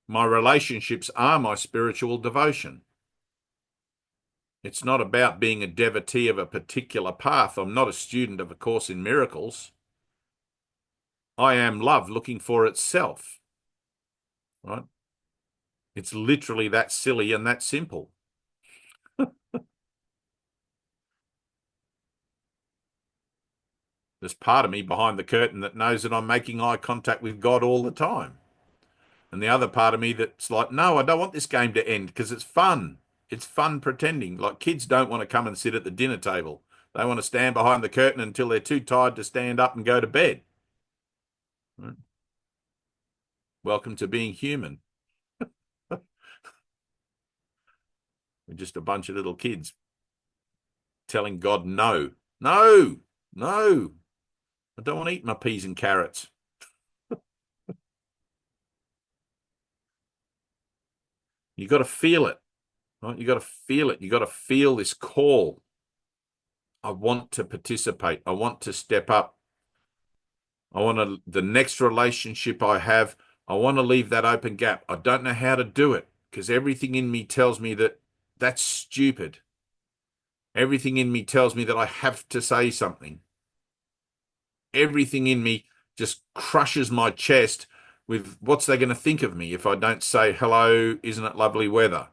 My relationships are my spiritual devotion. It's not about being a devotee of a particular path. I'm not a student of A Course in Miracles. I am love looking for itself. Right? It's literally that silly and that simple. There's part of me behind the curtain that knows that I'm making eye contact with God all the time. And the other part of me that's like, no, I don't want this game to end because it's fun. It's fun pretending. Like kids don't want to come and sit at the dinner table. They want to stand behind the curtain until they're too tired to stand up and go to bed. Right? Welcome to being human. We're just a bunch of little kids telling God no. No, no. I don't want to eat my peas and carrots. You got to feel it, right? You got to feel it. You got to feel this call. I want to participate. I want to step up. I want to, the next relationship I have, I want to leave that open gap. I don't know how to do it because everything in me tells me that that's stupid. Everything in me tells me that I have to say something. Everything in me just crushes my chest with what's they going to think of me if I don't say, hello, isn't it lovely weather?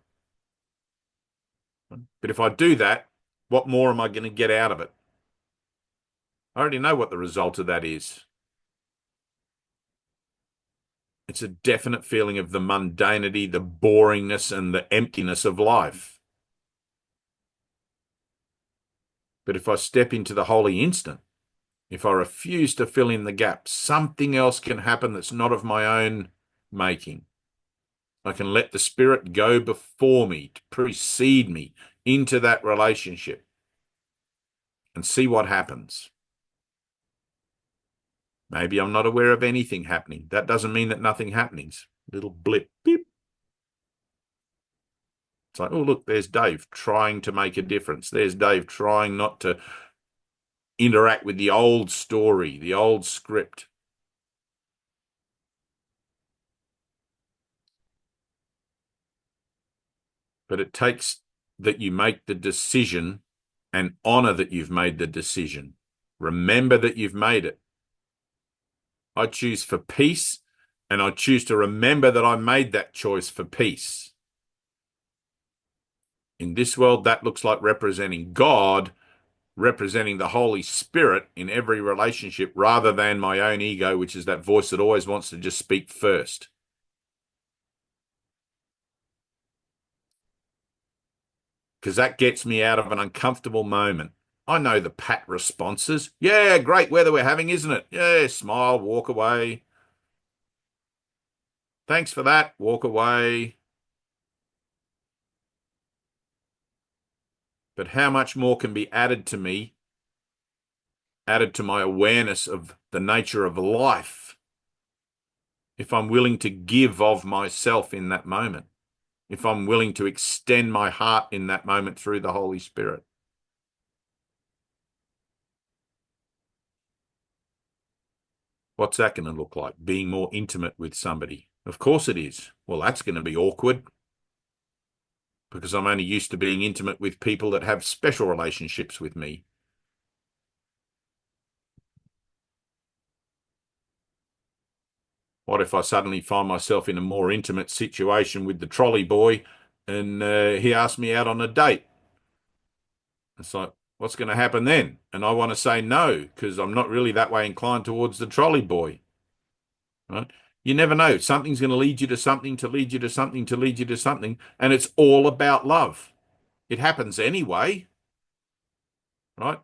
But if I do that, what more am I going to get out of it? I already know what the result of that is. It's a definite feeling of the mundanity, the boringness, and the emptiness of life. But if I step into the holy instant, if I refuse to fill in the gap, something else can happen that's not of my own making. I can let the Spirit go before me, to precede me into that relationship and see what happens. Maybe I'm not aware of anything happening. That doesn't mean that nothing happening's. Little blip, beep. It's like, oh, look, there's Dave trying to make a difference. There's Dave trying not to interact with the old story, the old script. But it takes that you make the decision and honor that you've made the decision. Remember that you've made it. I choose for peace, and I choose to remember that I made that choice for peace. In this world, that looks like representing God, representing the Holy Spirit in every relationship rather than my own ego, which is that voice that always wants to just speak first. Because that gets me out of an uncomfortable moment. I know the pat responses. Yeah, great weather we're having, isn't it? Yeah, smile, walk away. Thanks for that, walk away. But how much more can be added to me, added to my awareness of the nature of life, if I'm willing to give of myself in that moment, if I'm willing to extend my heart in that moment through the Holy Spirit. What's that going to look like? Being more intimate with somebody. Of course it is. Well, that's going to be awkward because I'm only used to being intimate with people that have special relationships with me. What if I suddenly find myself in a more intimate situation with the trolley boy and he asked me out on a date? It's like, what's going to happen then? And I want to say no because I'm not really that way inclined towards the trolley boy. Right? You never know. Something's going to lead you to something, to lead you to something, to lead you to something. And it's all about love. It happens anyway. Right?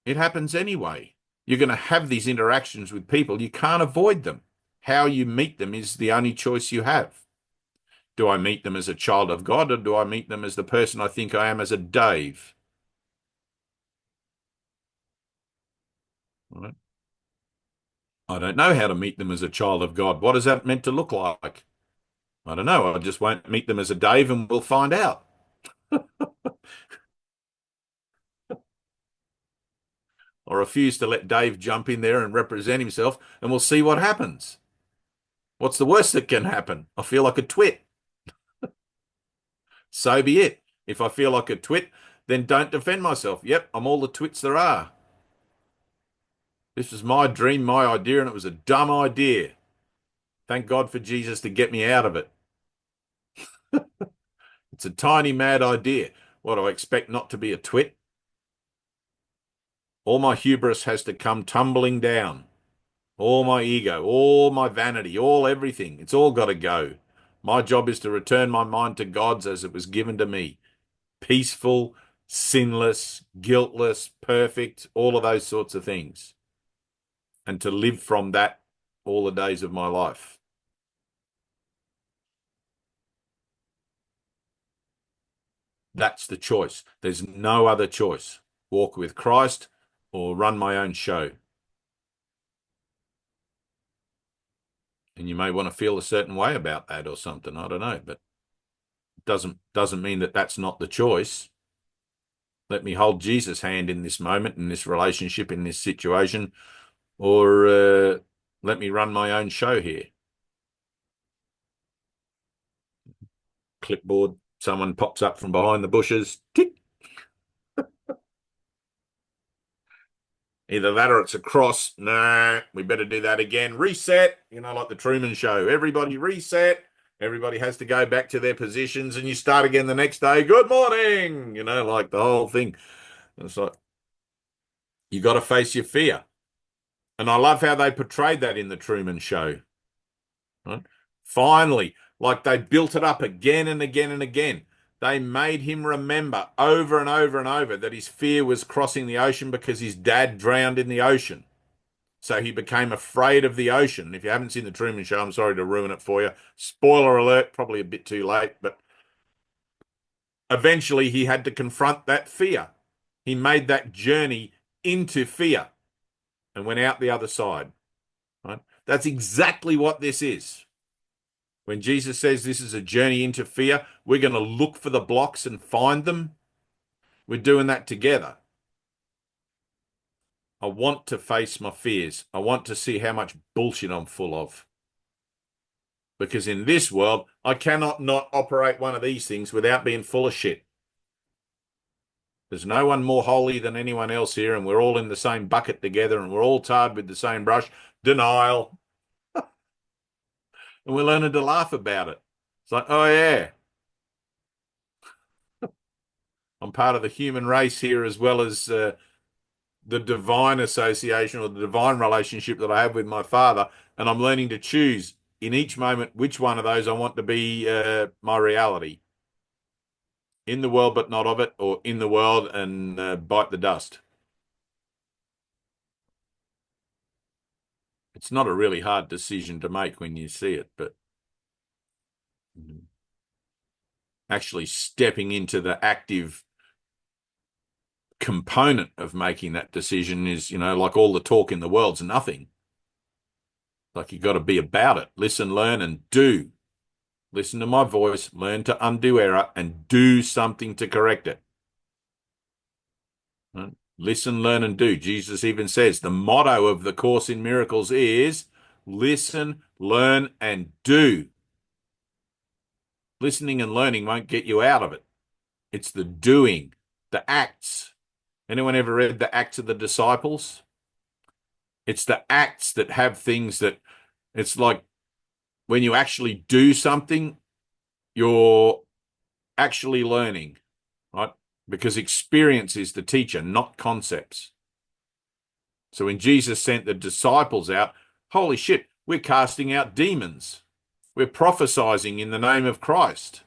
It happens anyway. You're going to have these interactions with people. You can't avoid them. How you meet them is the only choice you have. Do I meet them as a child of God, or do I meet them as the person I think I am as a Dave? Right? I don't know how to meet them as a child of God. What is that meant to look like? I don't know. I just won't meet them as a Dave and we'll find out. I refuse to let Dave jump in there and represent himself, and we'll see what happens. What's the worst that can happen? I feel like a twit. So be it. If I feel like a twit, then don't defend myself. Yep, I'm all the twits there are. This was my dream, my idea, and it was a dumb idea. Thank God for Jesus to get me out of it. It's a tiny, mad idea. What do I expect not to be a twit? All my hubris has to come tumbling down. All my ego, all my vanity, all everything. It's all got to go. My job is to return my mind to God's as it was given to me. Peaceful, sinless, guiltless, perfect, all of those sorts of things. And to live from that all the days of my life. That's the choice. There's no other choice. Walk with Christ or run my own show. And you may want to feel a certain way about that or something. I don't know, but it doesn't mean that that's not the choice. Let me hold Jesus' hand in this moment, in this relationship, in this situation, or let me run my own show here. Clipboard, someone pops up from behind the bushes. Tick. Either that or it's a cross. No, we better do that again. Reset, like the Truman Show. Everybody reset. Everybody has to go back to their positions and you start again the next day. Good morning, like the whole thing. It's like, you got to face your fear. And I love how they portrayed that in the Truman Show. Right? Finally, like they built it up again and again and again. They made him remember over and over and over that his fear was crossing the ocean because his dad drowned in the ocean. So he became afraid of the ocean. If you haven't seen the Truman Show, I'm sorry to ruin it for you. Spoiler alert, probably a bit too late, but eventually he had to confront that fear. He made that journey into fear and went out the other side. Right? That's exactly what this is. When Jesus says this is a journey into fear, we're going to look for the blocks and find them. We're doing that together. I want to face my fears. I want to see how much bullshit I'm full of. Because in this world, I cannot not operate one of these things without being full of shit. There's no one more holy than anyone else here, and we're all in the same bucket together, and we're all tarred with the same brush. Denial. And we're learning to laugh about it. It's like, oh yeah, I'm part of the human race here as well as the divine association or the divine relationship that I have with my Father, and I'm learning to choose in each moment which one of those I want to be my reality. In the world but not of it, or in the world and bite the dust. It's not a really hard decision to make when you see it, but actually stepping into the active component of making that decision is, like all the talk in the world's nothing. Like you got to be about it. Listen, learn, and do. Listen to my voice, learn to undo error, and do something to correct it. Right? Listen, learn, and do. Jesus even says the motto of the Course in Miracles is listen, learn, and do. Listening and learning won't get you out of it. It's the doing, the acts. Anyone ever read the Acts of the Disciples? It's the acts that have things that it's like when you actually do something, you're actually learning, right? Because experience is the teacher, not concepts. So when Jesus sent the disciples out, holy shit, we're casting out demons. We're prophesying in the name of Christ.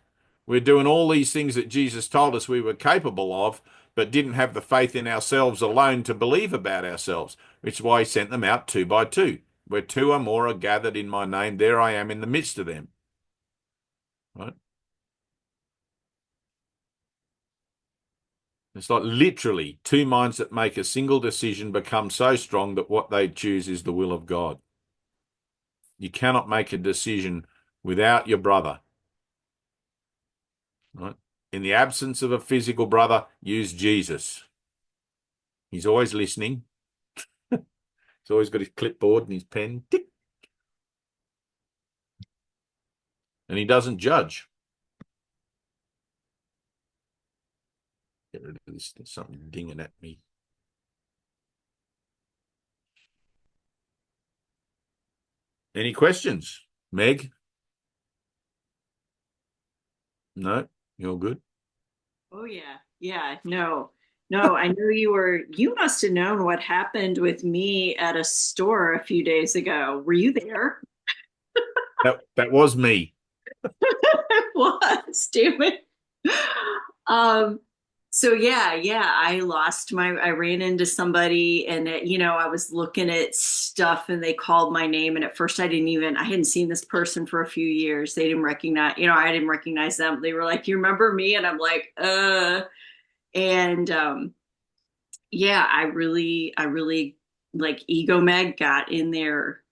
We're doing all these things that Jesus told us we were capable of, but didn't have the faith in ourselves alone to believe about ourselves, which is why he sent them out 2 by 2. Where 2 or more are gathered in my name, there I am in the midst of them. Right? It's like literally 2 minds that make a single decision become so strong that what they choose is the will of God. You cannot make a decision without your brother. Right? In the absence of a physical brother, use Jesus. He's always listening. He's always got his clipboard and his pen. Tick. And he doesn't judge. Get rid of this. There's something dinging at me. Any questions? Meg? No? You're good? Oh yeah. Yeah. No. No, I knew you must have known what happened with me at a store a few days ago. Were you there? That was me. It was, damn it. Um, so yeah, I ran into somebody and I was looking at stuff and they called my name and at first I hadn't seen this person for a few years. They didn't recognize, I didn't recognize them. They were like, "You remember me?" And I'm like, and yeah, I really like Ego Meg got in there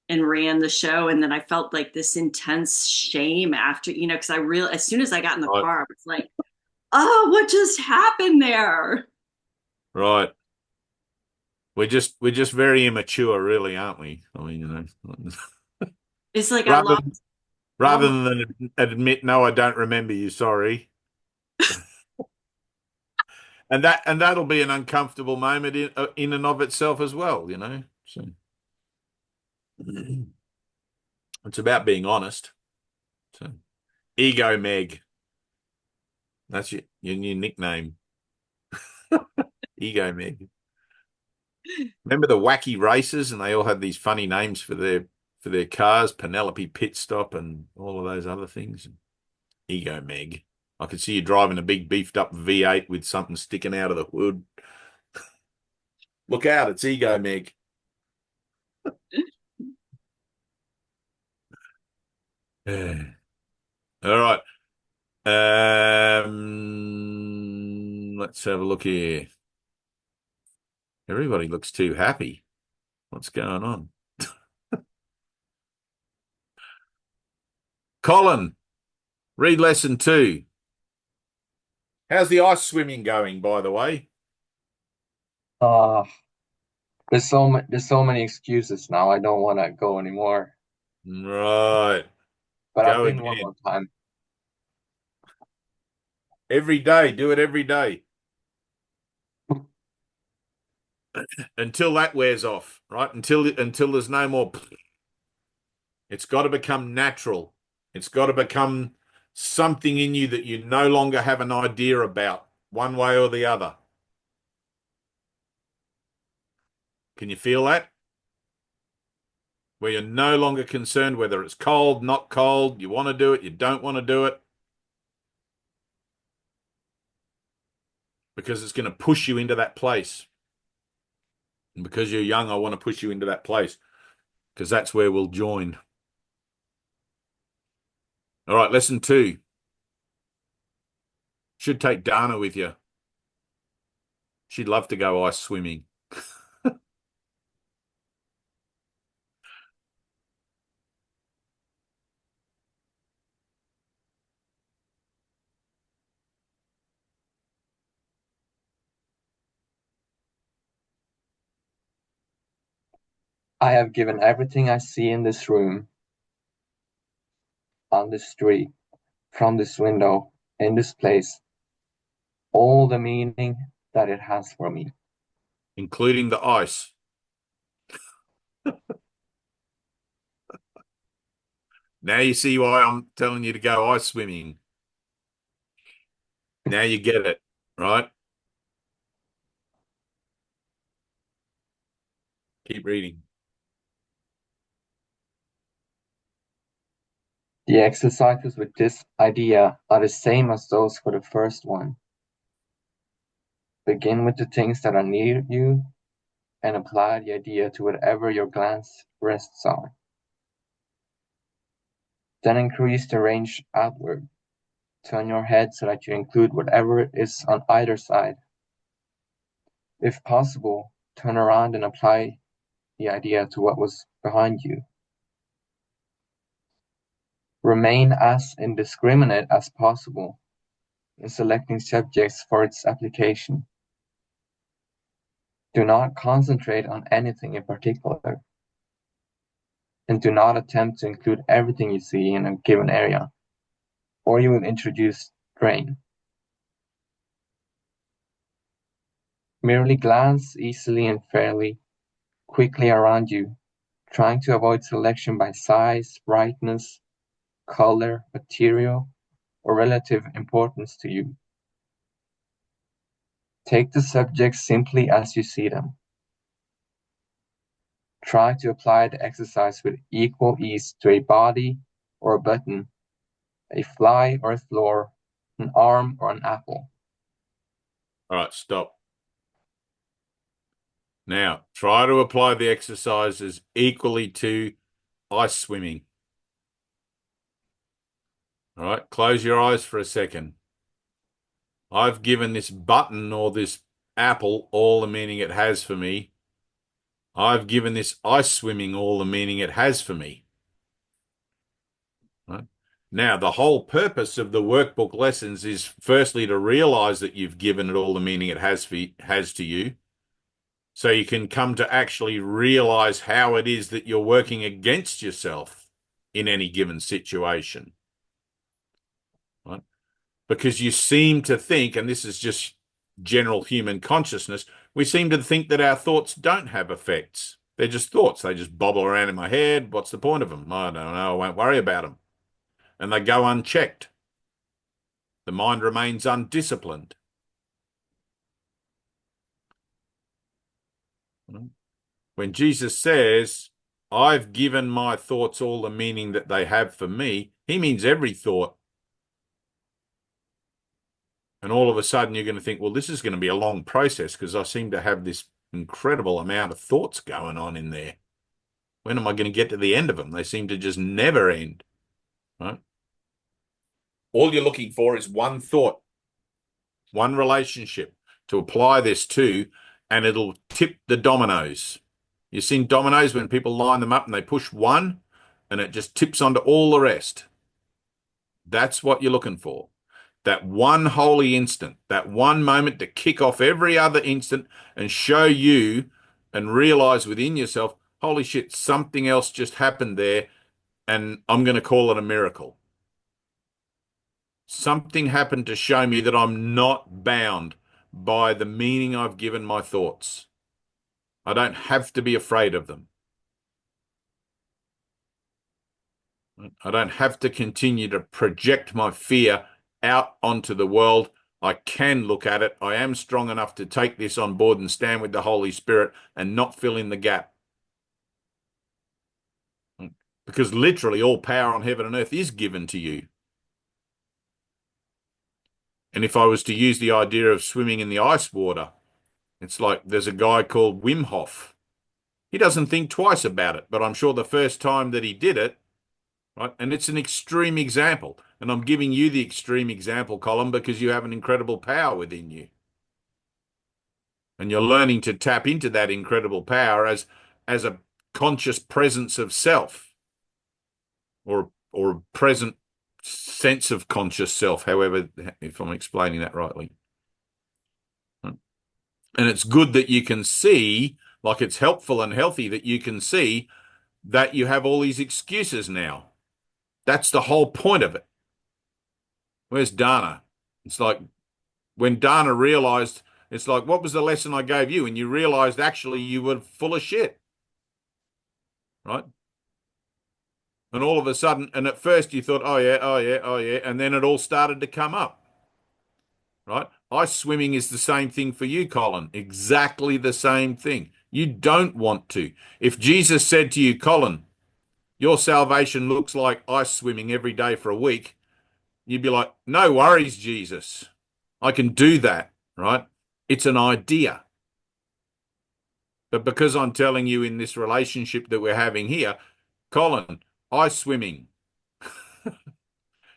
and ran the show, and then I felt like this intense shame after, because as soon as I got in the Right. car, I was like, "Oh, what just happened there?" Right. We're just very immature, really, aren't we? I mean, It's like I rather lost all rather my. than admit, no, I don't remember you, sorry. And that'll be an uncomfortable moment in and of itself as well. So it's about being honest. So Ego Meg, that's your new nickname. Ego Meg. Remember the wacky races, and they all had these funny names for their cars, Penelope Pit Stop and all of those other things. Ego Meg. I could see you driving a big beefed up V8 with something sticking out of the hood. Look out, it's Ego Meg. Yeah. All right. Let's have a look here. Everybody looks too happy. What's going on? Colin, read lesson 2. How's the ice swimming going, by the way? Uh, there's so many excuses now. I don't want to go anymore. Right. But I've Go been one again. more time. Every day. Do it every day. Until that wears off, right? Until there's no more. It's got to become natural. It's got to become something in you that you no longer have an idea about, one way or the other. Can you feel that? Where you're no longer concerned whether it's cold, not cold, you want to do it, you don't want to do it, because it's going to push you into that place. And because you're young, I want to push you into that place, because that's where we'll join. All right, lesson 2. Should take Dana with you. She'd love to go ice swimming. I have given everything I see in this room, on this street, from this window, in this place, all the meaning that it has for me. Including the ice. Now you see why I'm telling you to go ice swimming. Now you get it, right? Keep reading. The exercises with this idea are the same as those for the first one. Begin with the things that are near you and apply the idea to whatever your glance rests on. Then increase the range outward. Turn your head so that you include whatever is on either side. If possible, turn around and apply the idea to what was behind you. Remain as indiscriminate as possible in selecting subjects for its application. Do not concentrate on anything in particular, and do not attempt to include everything you see in a given area, or you will introduce strain. Merely glance easily and fairly, quickly around you, trying to avoid selection by size, brightness, color, material, or relative importance to you. Take the subjects simply as you see them. Try to apply the exercise with equal ease to a body or a button, a fly or a floor, an arm or an apple. All right, stop. Now, try to apply the exercises equally to ice swimming. All right, close your eyes for a second. I've given this button or this apple all the meaning it has for me. I've given this ice swimming all the meaning it has for me. Right? Now, the whole purpose of the workbook lessons is firstly to realize that you've given it all the meaning it has to you, so you can come to actually realize how it is that you're working against yourself in any given situation. Right? Because you seem to think, and this is just general human consciousness, we seem to think that our thoughts don't have effects. They're just thoughts. They just bobble around in my head. What's the point of them? I don't know. I won't worry about them. And they go unchecked. The mind remains undisciplined. When Jesus says, I've given my thoughts all the meaning that they have for me, he means every thought. And all of a sudden you're going to think, well, this is going to be a long process because I seem to have this incredible amount of thoughts going on in there. When am I going to get to the end of them? They seem to just never end, right? All you're looking for is one thought, one relationship to apply this to, and it'll tip the dominoes. You've seen dominoes when people line them up and they push one and it just tips onto all the rest. That's what you're looking for. That one holy instant, that one moment to kick off every other instant and show you and realize within yourself, holy shit, something else just happened there, and I'm going to call it a miracle. Something happened to show me that I'm not bound by the meaning I've given my thoughts. I don't have to be afraid of them. I don't have to continue to project my fear out onto the world. I can look at it. I am strong enough to take this on board and stand with the Holy Spirit and not fill in the gap. Because literally all power on heaven and earth is given to you. And if I was to use the idea of swimming in the ice water, it's like there's a guy called Wim Hof. He doesn't think twice about it, but I'm sure the first time that he did it, right? And it's an extreme example. And I'm giving you the extreme example, Colin, because you have an incredible power within you. And you're learning to tap into that incredible power as a conscious presence of self, or a present sense of conscious self, however, if I'm explaining that rightly. And it's good that you can see, like it's helpful and healthy that you can see that you have all these excuses now. That's the whole point of it. Where's Dana? It's like when Dana realized, it's like, what was the lesson I gave you? And you realized actually you were full of shit. Right? And all of a sudden, and at first you thought, oh yeah, oh yeah, oh yeah. And then it all started to come up. Right? Ice swimming is the same thing for you, Colin. Exactly the same thing. You don't want to. If Jesus said to you, Colin, your salvation looks like ice swimming every day for a week, you'd be like, no worries, Jesus. I can do that, right? It's an idea. But because I'm telling you in this relationship that we're having here, Colin, ice swimming.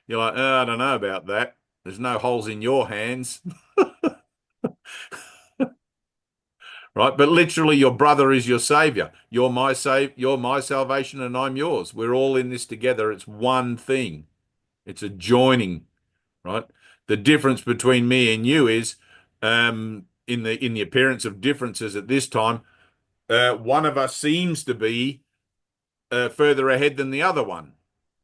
You're like, oh, I don't know about that. There's no holes in your hands. Right? But literally your brother is your savior. You're my salvation and I'm yours. We're all in this together. It's one thing. It's a joining, right? The difference between me and you is in the appearance of differences at this time, one of us seems to be further ahead than the other one.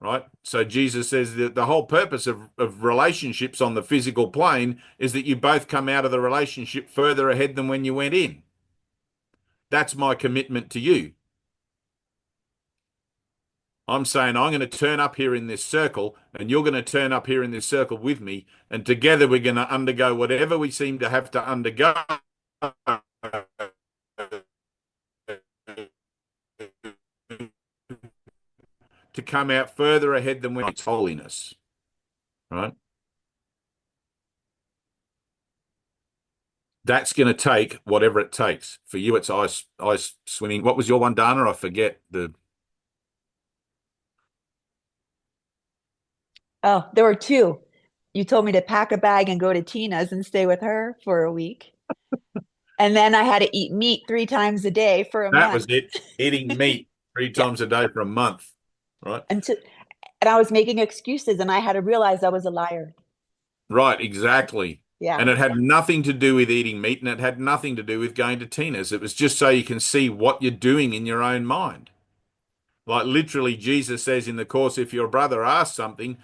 Right? So Jesus says that the whole purpose of relationships on the physical plane is that you both come out of the relationship further ahead than when you went in. That's my commitment to you. I'm saying I'm going to turn up here in this circle and you're going to turn up here in this circle with me. And together we're going to undergo whatever we seem to have to undergo to come out further ahead than when it's holiness. Right? That's going to take whatever it takes. For you, it's ice swimming. What was your one, Dana? I forget the. Oh, there were two. You told me to pack a bag and go to Tina's and stay with her for a week. And then I had to eat meat 3 times a day for a That was month. it. Eating meat three Yeah. times a day for a month. Right? And I was making excuses and I had to realize I was a liar. Right, exactly. Yeah. And it had nothing to do with eating meat, and it had nothing to do with going to Tina's. It was just so you can see what you're doing in your own mind. Like literally, Jesus says in the Course, if your brother asks something,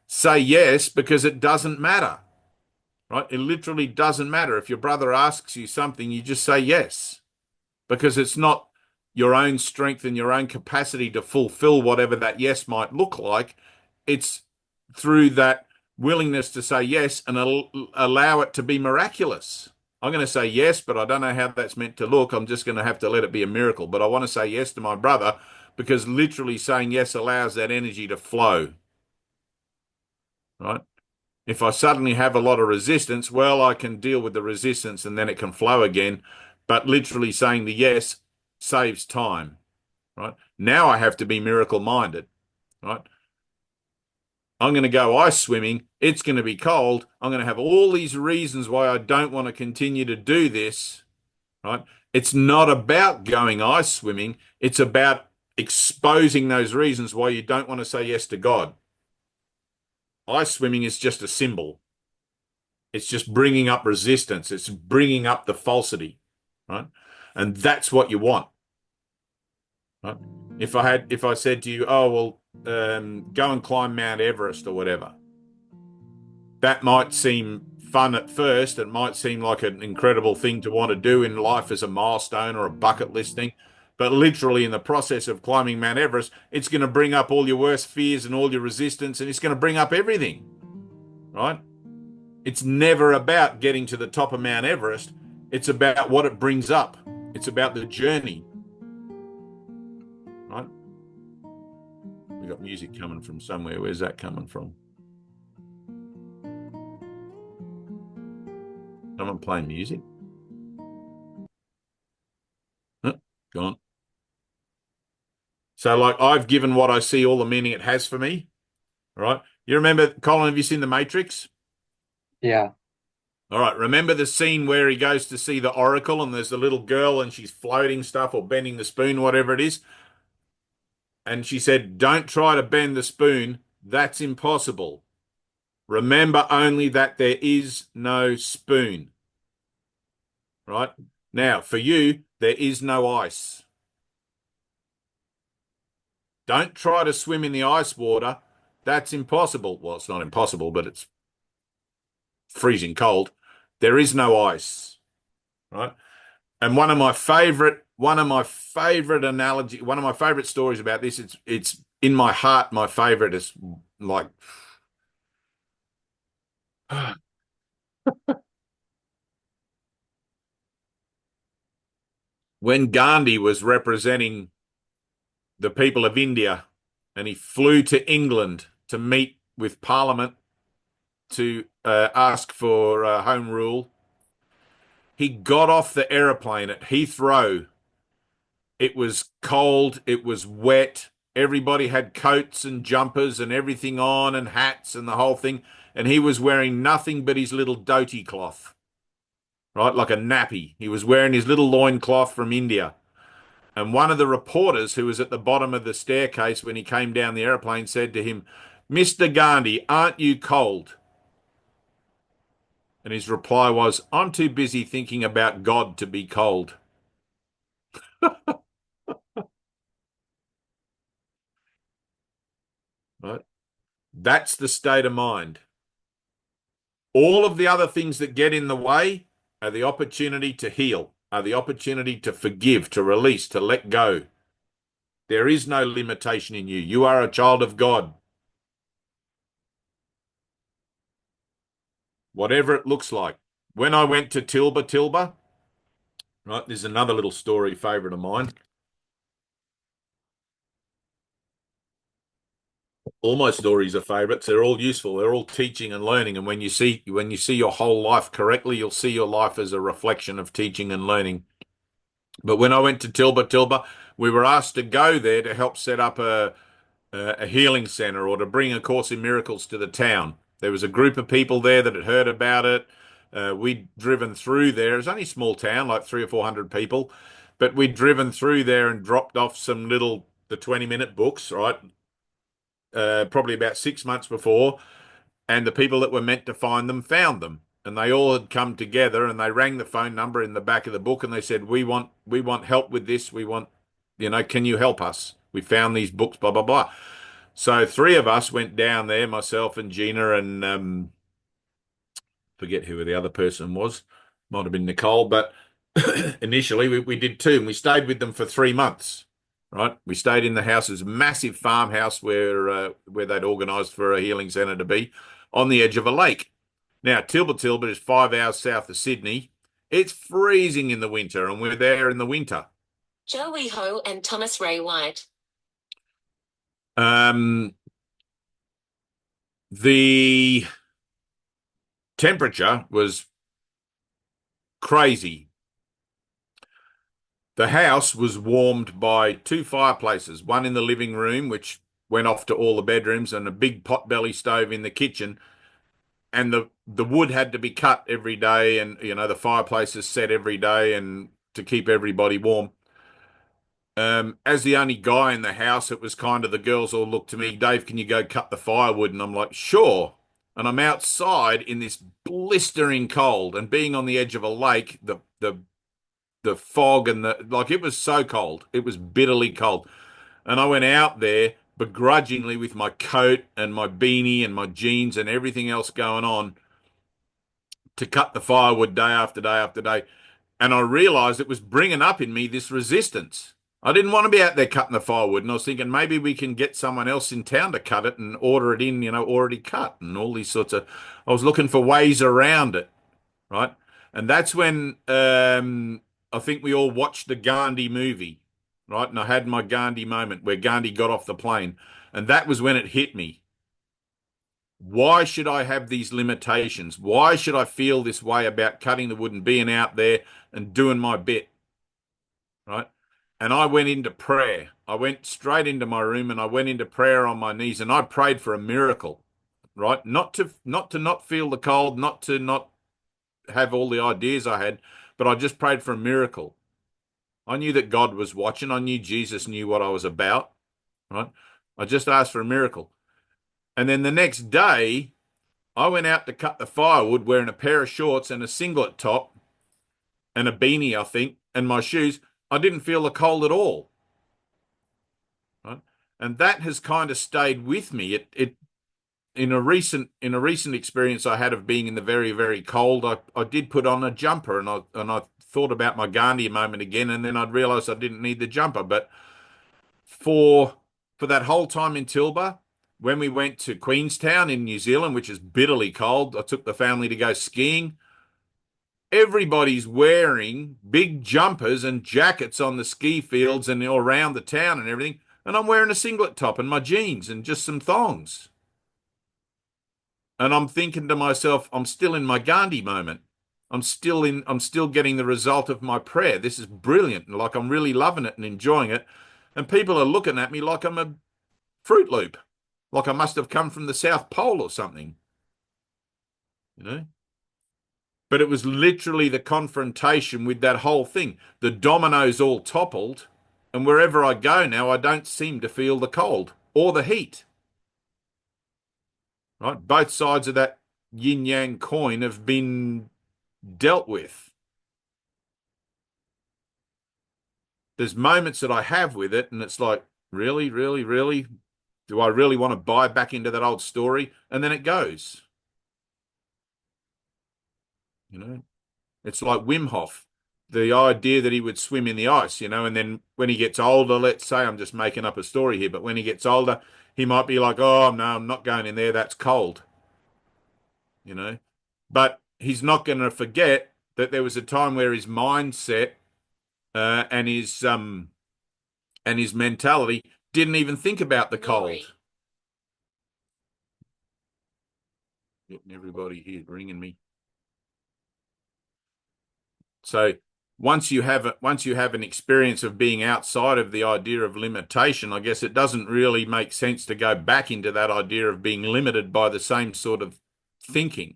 say yes, because it doesn't matter. Right? It literally doesn't matter. If your brother asks you something, you just say yes, because it's not your own strength and your own capacity to fulfill whatever that yes might look like. It's through that willingness to say yes and allow it to be miraculous. I'm going to say yes, but I don't know how that's meant to look. I'm just going to have to let it be a miracle. But I want to say yes to my brother because literally saying yes allows that energy to flow. Right? If I suddenly have a lot of resistance, well, I can deal with the resistance and then it can flow again. But literally saying the yes saves time. Right? Now I have to be miracle minded. Right? I'm going to go ice swimming. It's going to be cold. I'm going to have all these reasons why I don't want to continue to do this. Right? It's not about going ice swimming. It's about exposing those reasons why you don't want to say yes to God. Ice swimming is just a symbol. It's just bringing up resistance. It's bringing up the falsity, right? And that's what you want, right? If I said to you, oh, well, go and climb Mount Everest or whatever, that might seem fun at first. It might seem like an incredible thing to want to do in life as a milestone or a bucket list thing. But literally in the process of climbing Mount Everest, it's going to bring up all your worst fears and all your resistance, and it's going to bring up everything, right? It's never about getting to the top of Mount Everest. It's about what it brings up. It's about the journey, right? We got music coming from somewhere. Where's that coming from? Someone playing music? Oh, gone. So, like, I've given what I see all the meaning it has for me, right? You remember, Colin, have you seen The Matrix? Yeah. All right, remember the scene where he goes to see the Oracle and there's the little girl and she's floating stuff or bending the spoon, whatever it is. And she said, don't try to bend the spoon. That's impossible. Remember only that there is no spoon. Right? Now, for you, there is no ice. Don't try to swim in the ice water. That's impossible. Well, it's not impossible, but it's freezing cold. There is no ice. Right? And one of my favorite stories about this, it's in my heart, my favorite is like when Gandhi was representing the people of India and he flew to England to meet with Parliament to ask for home rule. He got off the aeroplane at Heathrow. It was cold. It was wet. Everybody had coats and jumpers and everything on and hats and the whole thing. And he was wearing nothing but his little dhoti cloth, right? Like a nappy. He was wearing his little loincloth from India. And one of the reporters who was at the bottom of the staircase when he came down the airplane said to him, Mr. Gandhi, aren't you cold? And his reply was, I'm too busy thinking about God to be cold. Right? That's the state of mind. All of the other things that get in the way are the opportunity to heal, are the opportunity to forgive, to release, to let go. There is no limitation in you. You are a child of God. Whatever it looks like. When I went to Tilba, right, there's another little story favorite of mine. All my stories are favorites. They're all useful. They're all teaching and learning. And when you see your whole life correctly, you'll see your life as a reflection of teaching and learning. But when I went to Tilba, we were asked to go there to help set up a healing center or to bring A Course in Miracles to the town. There was a group of people there that had heard about it. We'd driven through there. It was only a small town, like 300 or 400 people, but we'd driven through there and dropped off some the 20-minute books, right? Probably about 6 months before, and the people that were meant to find them found them. And they all had come together and they rang the phone number in the back of the book and they said, we want help with this. We want, can you help us? We found these books, blah, blah, blah. So 3 of us went down there, myself and Gina and forget who the other person was. Might have been Nicole, but initially we did 2 and we stayed with them for 3 months. Right, we stayed in the house. It was a massive farmhouse where they'd organised for a healing centre to be on the edge of a lake. Now, Tilba is 5 hours south of Sydney. It's freezing in the winter, and we're there in the winter. Joey Ho and Thomas Ray White. The temperature was crazy. The house was warmed by 2 fireplaces, one in the living room, which went off to all the bedrooms, and a big potbelly stove in the kitchen. And the wood had to be cut every day, and the fireplaces set every day, and to keep everybody warm. As the only guy in the house, it was kind of the girls all looked to me, Dave, can you go cut the firewood? And I'm like, sure. And I'm outside in this blistering cold, and being on the edge of a lake, the fog and it was so cold. It was bitterly cold. And I went out there begrudgingly with my coat and my beanie and my jeans and everything else going on to cut the firewood day after day after day. And I realized it was bringing up in me this resistance. I didn't want to be out there cutting the firewood. And I was thinking maybe we can get someone else in town to cut it and order it in, already cut and all these sorts of, I was looking for ways around it. Right. And that's when, I think we all watched the Gandhi movie, right? And I had my Gandhi moment where Gandhi got off the plane. And that was when it hit me. Why should I have these limitations? Why should I feel this way about cutting the wood and being out there and doing my bit, right? And I went into prayer. I went straight into my room and I went into prayer on my knees and I prayed for a miracle, right? Not to not feel the cold, not to not have all the ideas I had, but I just prayed for a miracle. I knew that God was watching. I knew Jesus knew what I was about, right? I just asked for a miracle. And then the next day, I went out to cut the firewood wearing a pair of shorts and a singlet top and a beanie, I think, and my shoes. I didn't feel the cold at all, right? And that has kind of stayed with me. It in a recent experience I had of being in the very, very cold, I did put on a jumper and I thought about my Gandhi moment again, and then I'd realized I didn't need the jumper. But for that whole time in Tilba, when we went to Queenstown in New Zealand, which is bitterly cold, I took the family to go skiing. Everybody's wearing big jumpers and jackets on the ski fields and around the town and everything. And I'm wearing a singlet top and my jeans and just some thongs. And I'm thinking to myself, I'm still in my Gandhi moment. I'm still getting the result of my prayer. This is brilliant. And like I'm really loving it and enjoying it. And people are looking at me like I'm a Fruit Loop. Like I must have come from the South Pole or something. But it was literally the confrontation with that whole thing. The dominoes all toppled. And wherever I go now, I don't seem to feel the cold or the heat. Right? Both sides of that yin yang coin have been dealt with. There's moments that I have with it, and it's like, really, really, really? Do I really want to buy back into that old story? And then it goes. It's like Wim Hof. the idea that he would swim in the ice, and then when he gets older, let's say, I'm just making up a story here, but when he gets older, he might be like, oh, no, I'm not going in there. That's cold, But he's not going to forget that there was a time where his mindset and his mentality didn't even think about the Nori. cold. Getting everybody here ringing me. So once you have an experience of being outside of the idea of limitation, I guess it doesn't really make sense to go back into that idea of being limited by the same sort of thinking,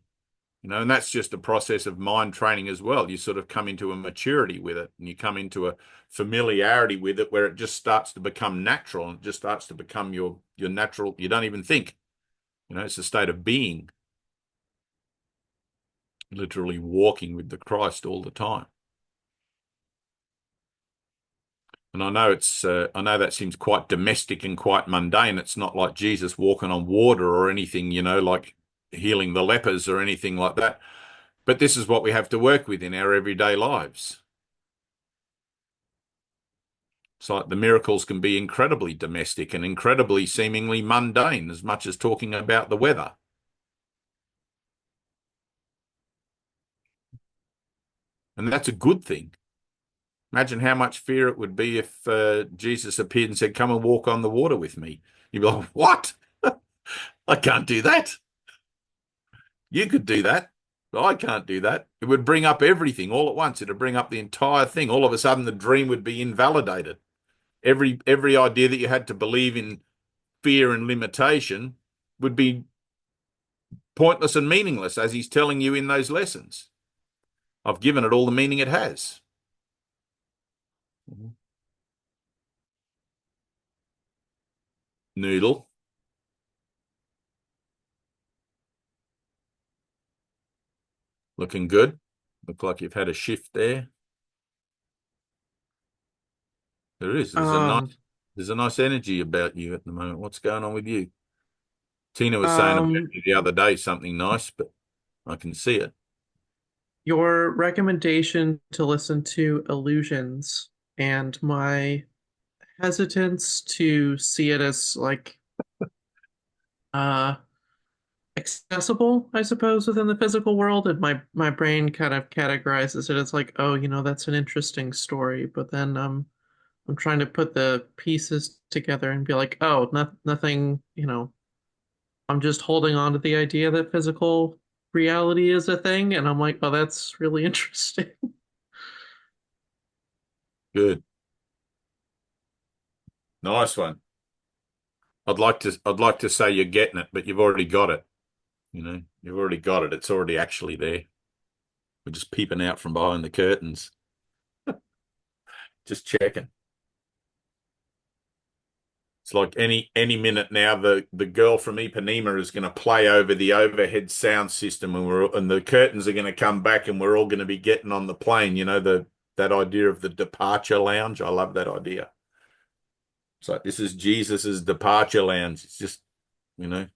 and that's just a process of mind training as well. You sort of come into a maturity with it, and you come into a familiarity with it where it just starts to become natural, and it just starts to become your natural. You don't even think, it's a state of being, literally walking with the Christ all the time. And I know that seems quite domestic and quite mundane. It's not like Jesus walking on water or anything, like healing the lepers or anything like that. But this is what we have to work with in our everyday lives. It's like the miracles can be incredibly domestic and incredibly seemingly mundane, as much as talking about the weather. And that's a good thing. Imagine how much fear it would be if Jesus appeared and said, come and walk on the water with me. You'd be like, what? I can't do that. You could do that, but I can't do that. It would bring up everything all at once. It would bring up the entire thing. All of a sudden, the dream would be invalidated. Every idea that you had to believe in fear and limitation would be pointless and meaningless, as he's telling you in those lessons. I've given it all the meaning it has. Noodle. Looking good. Look like you've had a shift there. There is. There's a nice energy about you at the moment. What's going on with you? Tina was saying about you the other day something nice, but I can see it. Your recommendation to listen to Illusions and my hesitance to see it as like accessible, I suppose, within the physical world, and my brain kind of categorizes it as like, oh, that's an interesting story, but then I'm trying to put the pieces together and be like, oh, nothing, I'm just holding on to the idea that physical reality is a thing, and I'm like, oh, that's really interesting. Good. Nice one. I'd like to say you're getting it, but you've already got it. You've already got it. It's already actually there. We're just peeping out from behind the curtains. Just checking. It's like any minute now, the girl from Ipanema is going to play over the overhead sound system, and the curtains are going to come back, and we're all going to be getting on the plane. That idea of the departure lounge. I love that idea. It's like, this is Jesus's departure lounge. It's just, when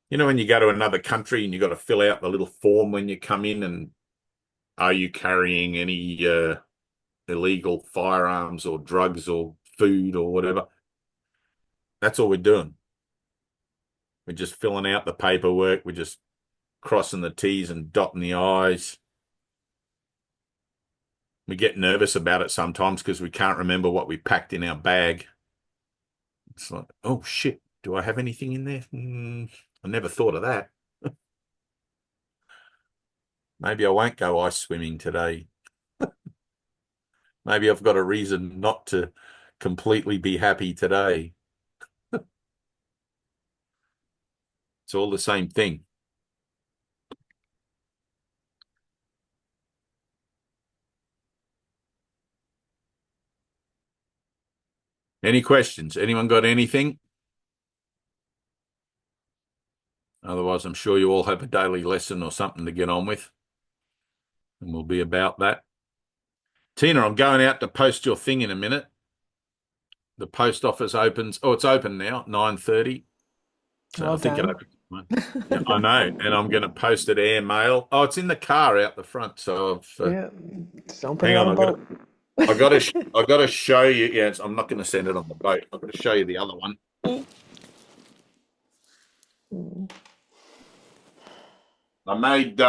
you go to another country and you got to fill out the little form when you come in, and are you carrying any illegal firearms or drugs or food or whatever? That's all we're doing. We're just filling out the paperwork. We're just crossing the T's and dotting the I's. We get nervous about it sometimes because we can't remember what we packed in our bag. It's like, oh, shit, do I have anything in there? I never thought of that. Maybe I won't go ice swimming today. Maybe I've got a reason not to completely be happy today. It's all the same thing. Any questions? Anyone got anything? Otherwise, I'm sure you all have a daily lesson or something to get on with. And we'll be about that. Tina, I'm going out to post your thing in a minute. The post office opens. Oh, it's open now, 9:30. So Well I think done. it Yeah, I know, and I'm going to post it air mail. Oh, it's in the car out the front. So Yeah, just don't put it hang on on, a boat. I got to show you. Yeah, I'm not going to send it on the boat. I've got to show you the other one. I made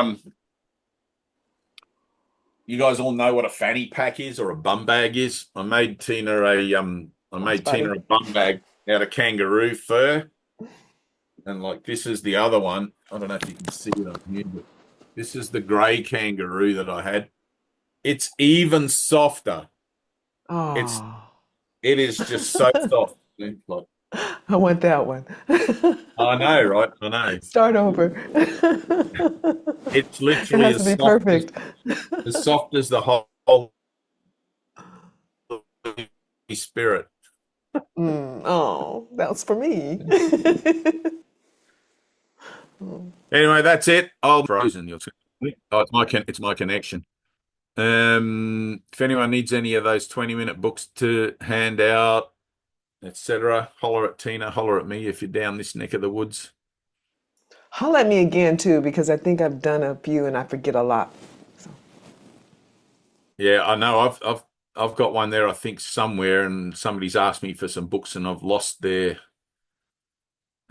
You guys all know what a fanny pack is or a bum bag is. I made Tina That's funny. a bum bag out of kangaroo fur, and like this is the other one. I don't know if you can see it on here, but this is the grey kangaroo that I had. It's even softer. It's Oh, it is just so soft. Like, I want that one. I know, right? I know. Start over. It's It literally has to be perfect. as soft as the whole spirit. Oh, that was for me. Anyway, that's it. I'll frozen. Oh, it's my connection. If anyone needs any of those 20-minute books to hand out, etc., holler at Tina, holler at me if you're down this neck of the woods. Holler at me again too, because I think I've done a few and I forget a lot. So. Yeah, I know. I've got one there, I think, somewhere, and somebody's asked me for some books, and I've lost their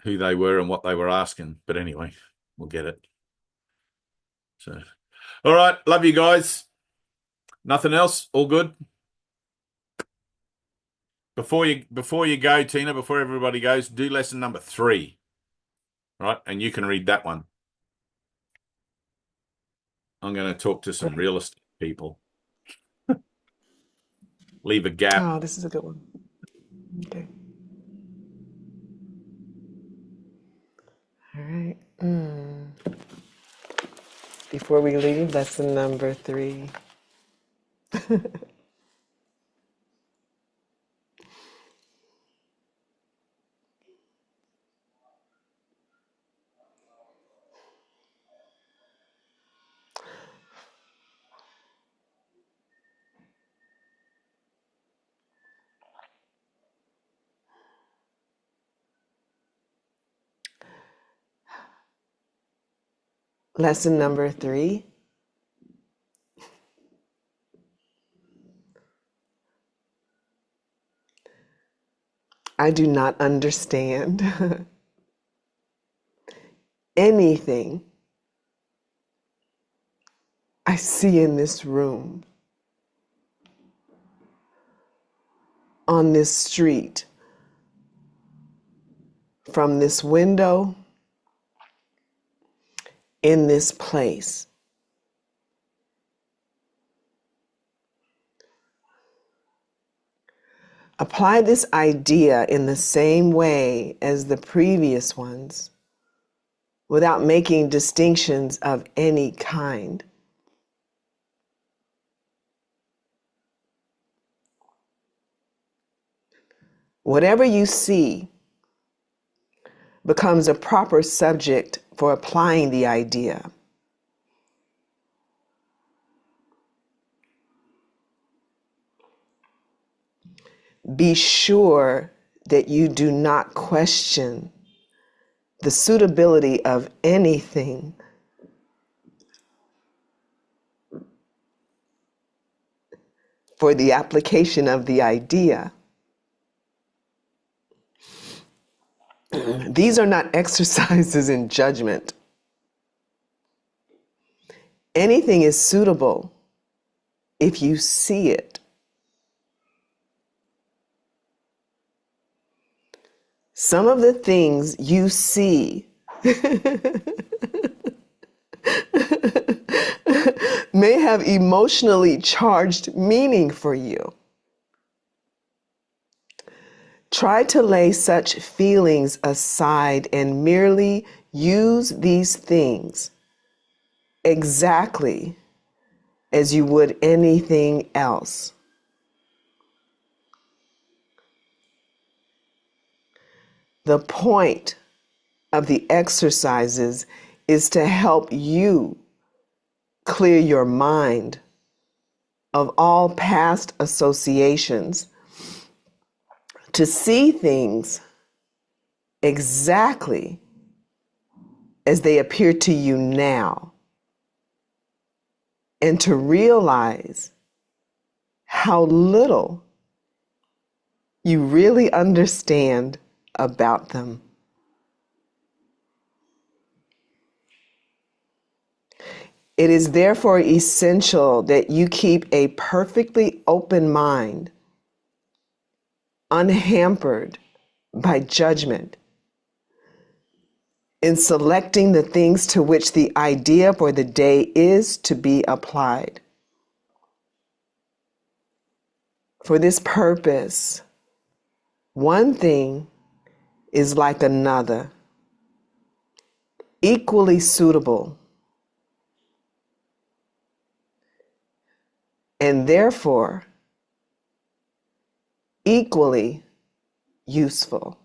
who they were and what they were asking. But anyway, we'll get it. So, all right, love you guys. Nothing else? All good? Before you go, Tina, before everybody goes, do lesson number 3. Right? And you can read that one. I'm going to talk to some real estate people. Leave a gap. Oh, this is a good one. Okay. All right. Before we leave, lesson number 3. Lesson number 3. I do not understand anything I see in this room, on this street, from this window, in this place. Apply this idea in the same way as the previous ones, without making distinctions of any kind. Whatever you see becomes a proper subject for applying the idea. Be sure that you do not question the suitability of anything for the application of the idea. These are not exercises in judgment. Anything is suitable if you see it. Some of the things you see may have emotionally charged meaning for you. Try to lay such feelings aside and merely use these things exactly as you would anything else. The point of the exercises is to help you clear your mind of all past associations, to see things exactly as they appear to you now, and to realize how little you really understand about them. It is therefore essential that you keep a perfectly open mind, unhampered by judgment, in selecting the things to which the idea for the day is to be applied. For this purpose, one thing is like another, equally suitable, and therefore equally useful.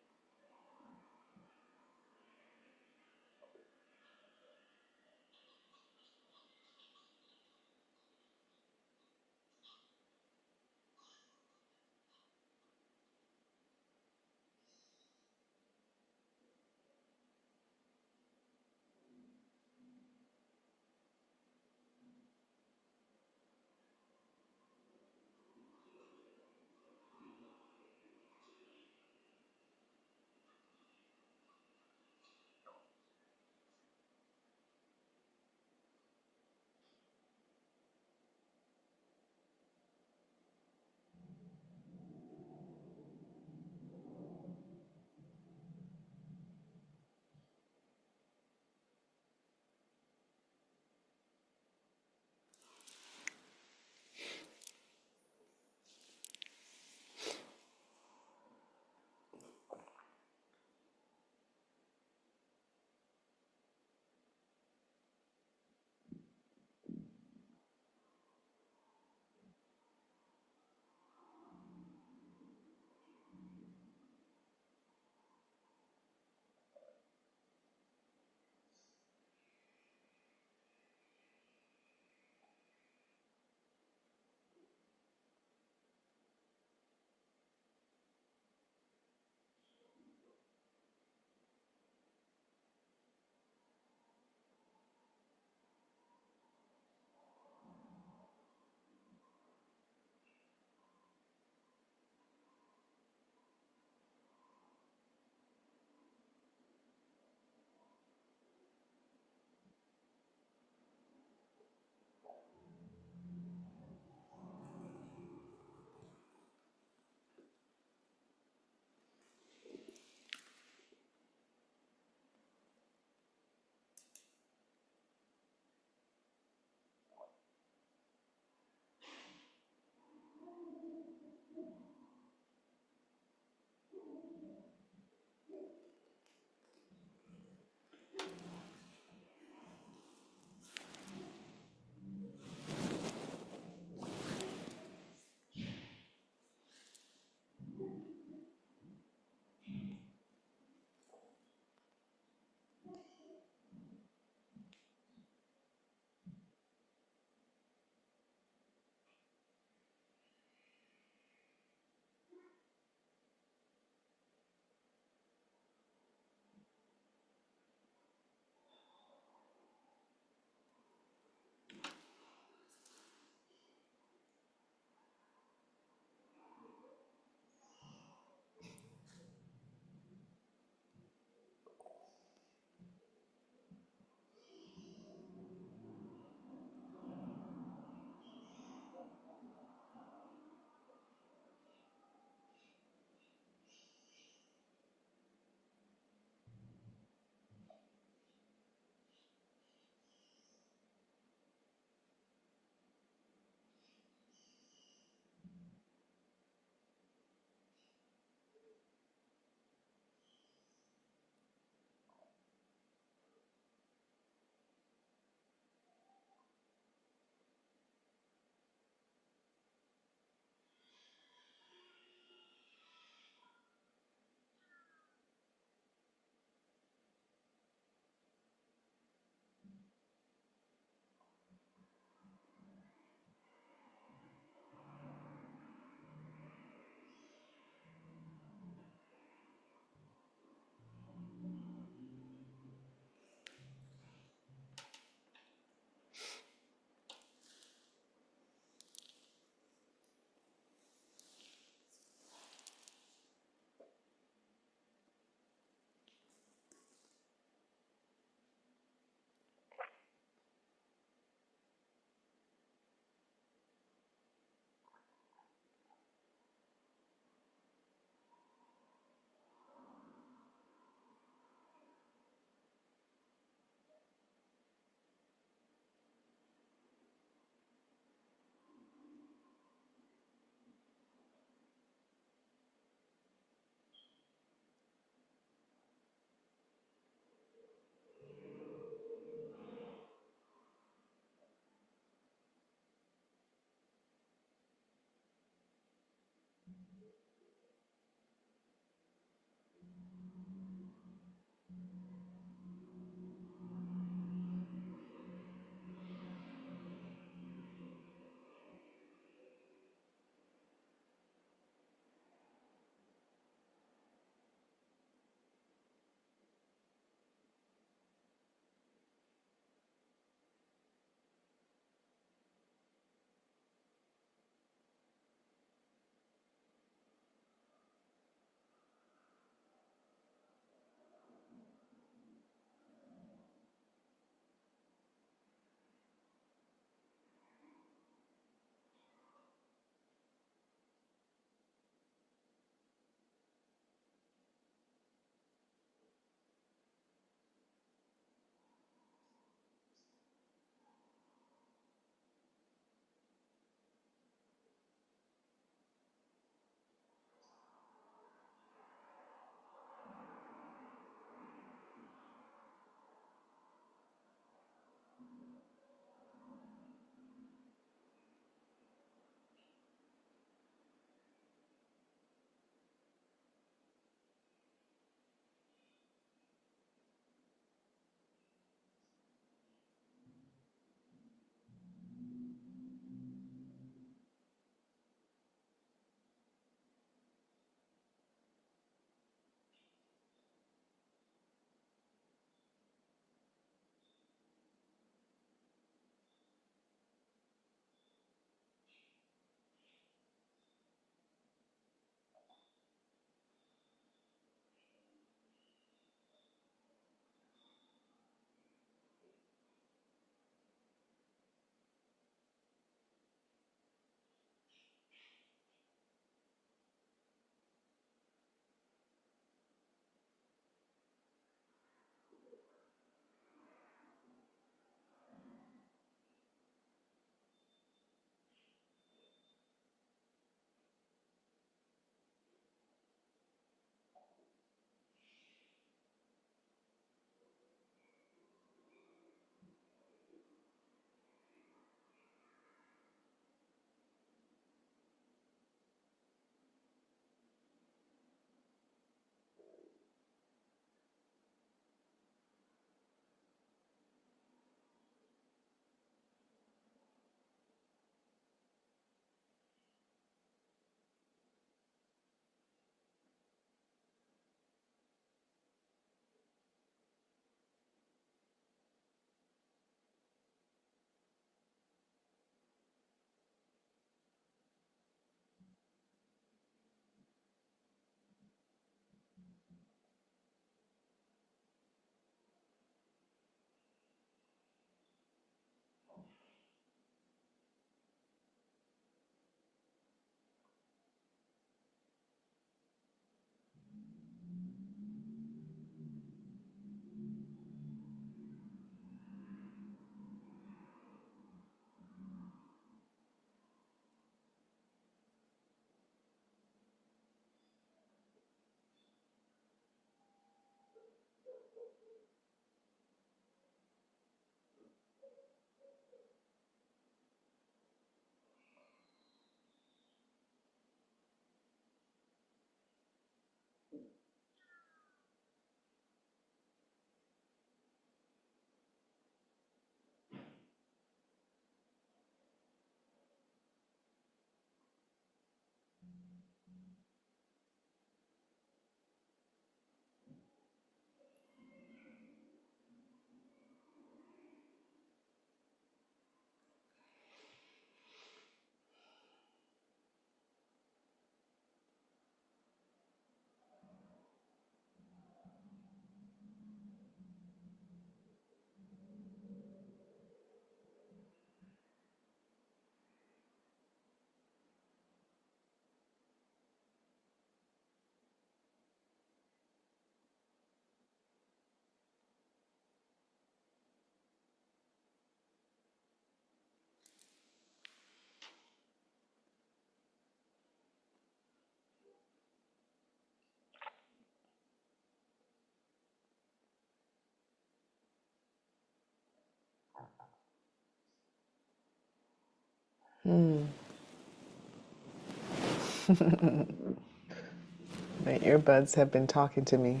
My earbuds have been talking to me.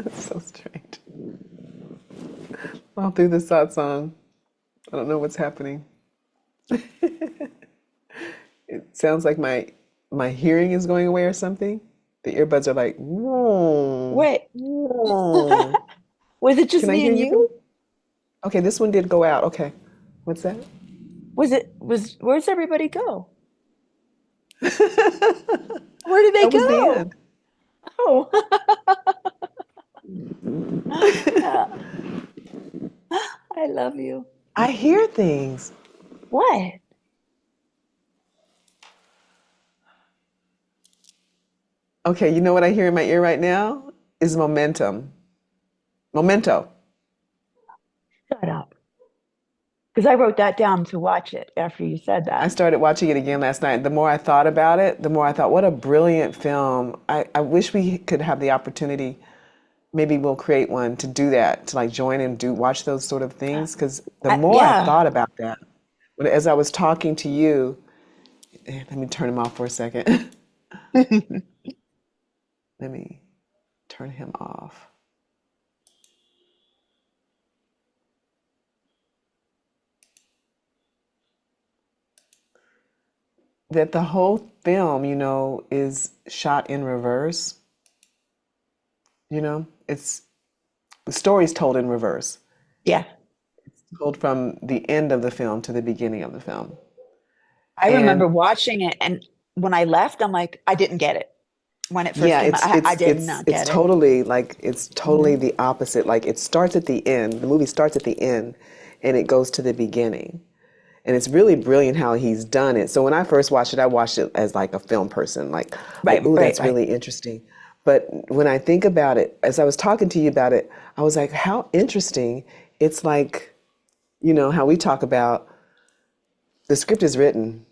It's so strange. All through this thought song, I don't know what's happening. It sounds like my hearing is going away or something. The earbuds are like, whoa, Wait, whoa. was it just Can I me hear and you? you? Okay, this one did go out. Okay, what's that? Where's everybody go? Where did they That was the go? end. Oh. I love you. I hear things. What? Okay, you know what I hear in my ear right now is momentum. Memento. Shut up. Because I wrote that down to watch it after you said I that. started watching it again last night. The more I thought about it, the more I thought, what a brilliant film. I wish we could have the opportunity. Maybe we'll create one to do that, to like join and watch those sort of things. Because the more I Yeah. thought about that, as I was talking to you, let me turn him off for a second. Let me turn him off. That the whole film, is shot in reverse. It's the story's told in reverse, Yeah. told from the end of the film to the beginning of the film. I remember And watching it, and when I left, I'm like, I didn't get it. When it first yeah, came out, it's I it's did it's not it's get it. totally Mhm. the opposite. Like it starts at the end. The movie starts at the end, and it goes to the beginning. And it's really brilliant how he's done it. So when I first watched it, I watched it as like a film person, Right, ooh, right, that's right. really interesting. But when I think about it, as I was talking to you about it, I was like, how interesting. It's like, how we talk about the script is written.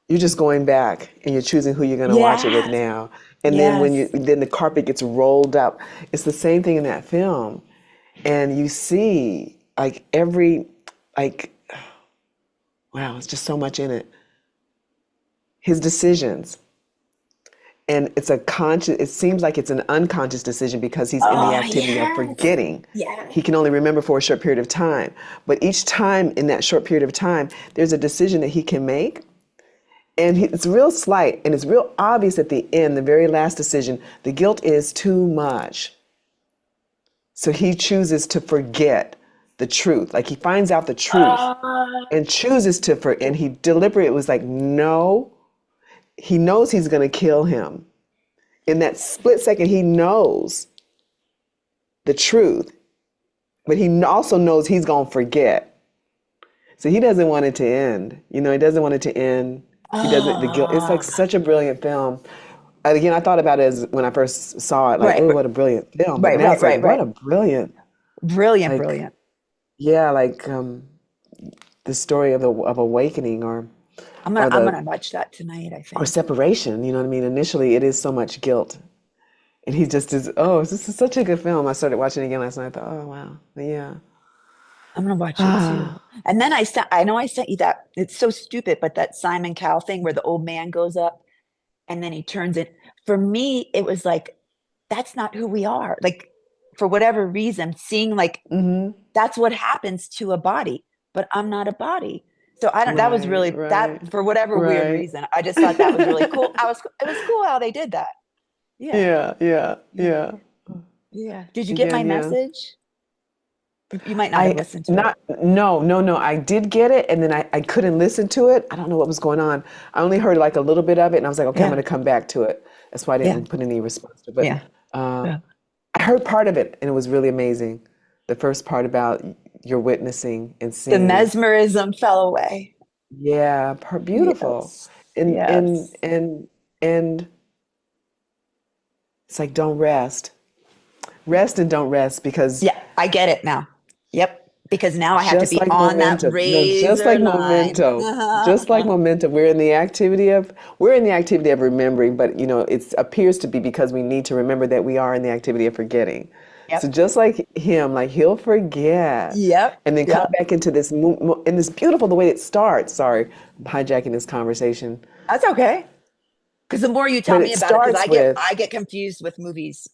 You're just going back and you're choosing who you're going to watch it with Yes. now. And then Yes. then the carpet gets rolled up. It's the same thing in that film. And you see like wow, it's just so much in it. His decisions. And it seems like it's an unconscious decision because he's in the Oh, activity of yes. forgetting. Yes. He can only remember for a short period of time. But each time in that short period of time, there's a decision that he can make. And it's real slight and it's real obvious at the end, the very last decision, the guilt is too much. So he chooses to forget the truth. Like he finds out the truth Uh, and chooses and he deliberately was like, no, he knows he's going to kill him. In that split second, he knows the truth, but he also knows he's going to forget. So he doesn't want it to end. He doesn't want it to end. He doesn't, the guilt, it's like uh, such a brilliant film. And again, I thought about it as when I first saw it, like, right, oh, what a brilliant film. But right, now right, it's like, right, what right. a brilliant, Brilliant, like, brilliant. yeah, like the story of awakening or I'm the gonna watch that tonight, I or think. separation. You know what I mean? Initially, it is so much guilt, and he just is. Oh, this is such a good film. I started watching it again last night. I thought, oh wow, yeah. I'm gonna watch it too. And then I know I sent you that. It's so stupid, but that Simon Cowell thing where the old man goes up and then he turns it. For me, it was like, that's not who we are. Like, for whatever reason, seeing like Mm-hmm. that's what happens to a body, but I'm not a body. So I don't, that was Right, really right, that for whatever weird right. reason. I just thought that was really cool. It was cool how they did that. Yeah. Yeah, yeah, Yeah. yeah. Yeah. Did you get my Again, yeah. message? You might not have I listened to it. not no no no. I did get it, and then I couldn't listen to it. I don't know what was going on. I only heard like a little bit of it, and I was like, okay, I'm Yeah. going to come back to it. That's why I Yeah. didn't put any response to it. But Yeah. Yeah. I heard part of it, and it was really amazing. The first part about your witnessing and The seeing. mesmerism fell away. Yeah, beautiful. Yes. And and Yes. and and it's like don't rest. Rest and don't rest because Yeah, I get it now. Yep. Because now I have to just be like on that momentum. No, just razor like line. momentum. Just like momentum. We're in the activity of remembering, but it appears to be because we need to remember that we are in the activity of forgetting. So Yep. just like him, like he'll forget Yep. and then come Yep. back into this and this beautiful the way it starts. Sorry, I'm hijacking this conversation. That's okay. Because the more you tell But me it about it, because starts with, I get confused with movies,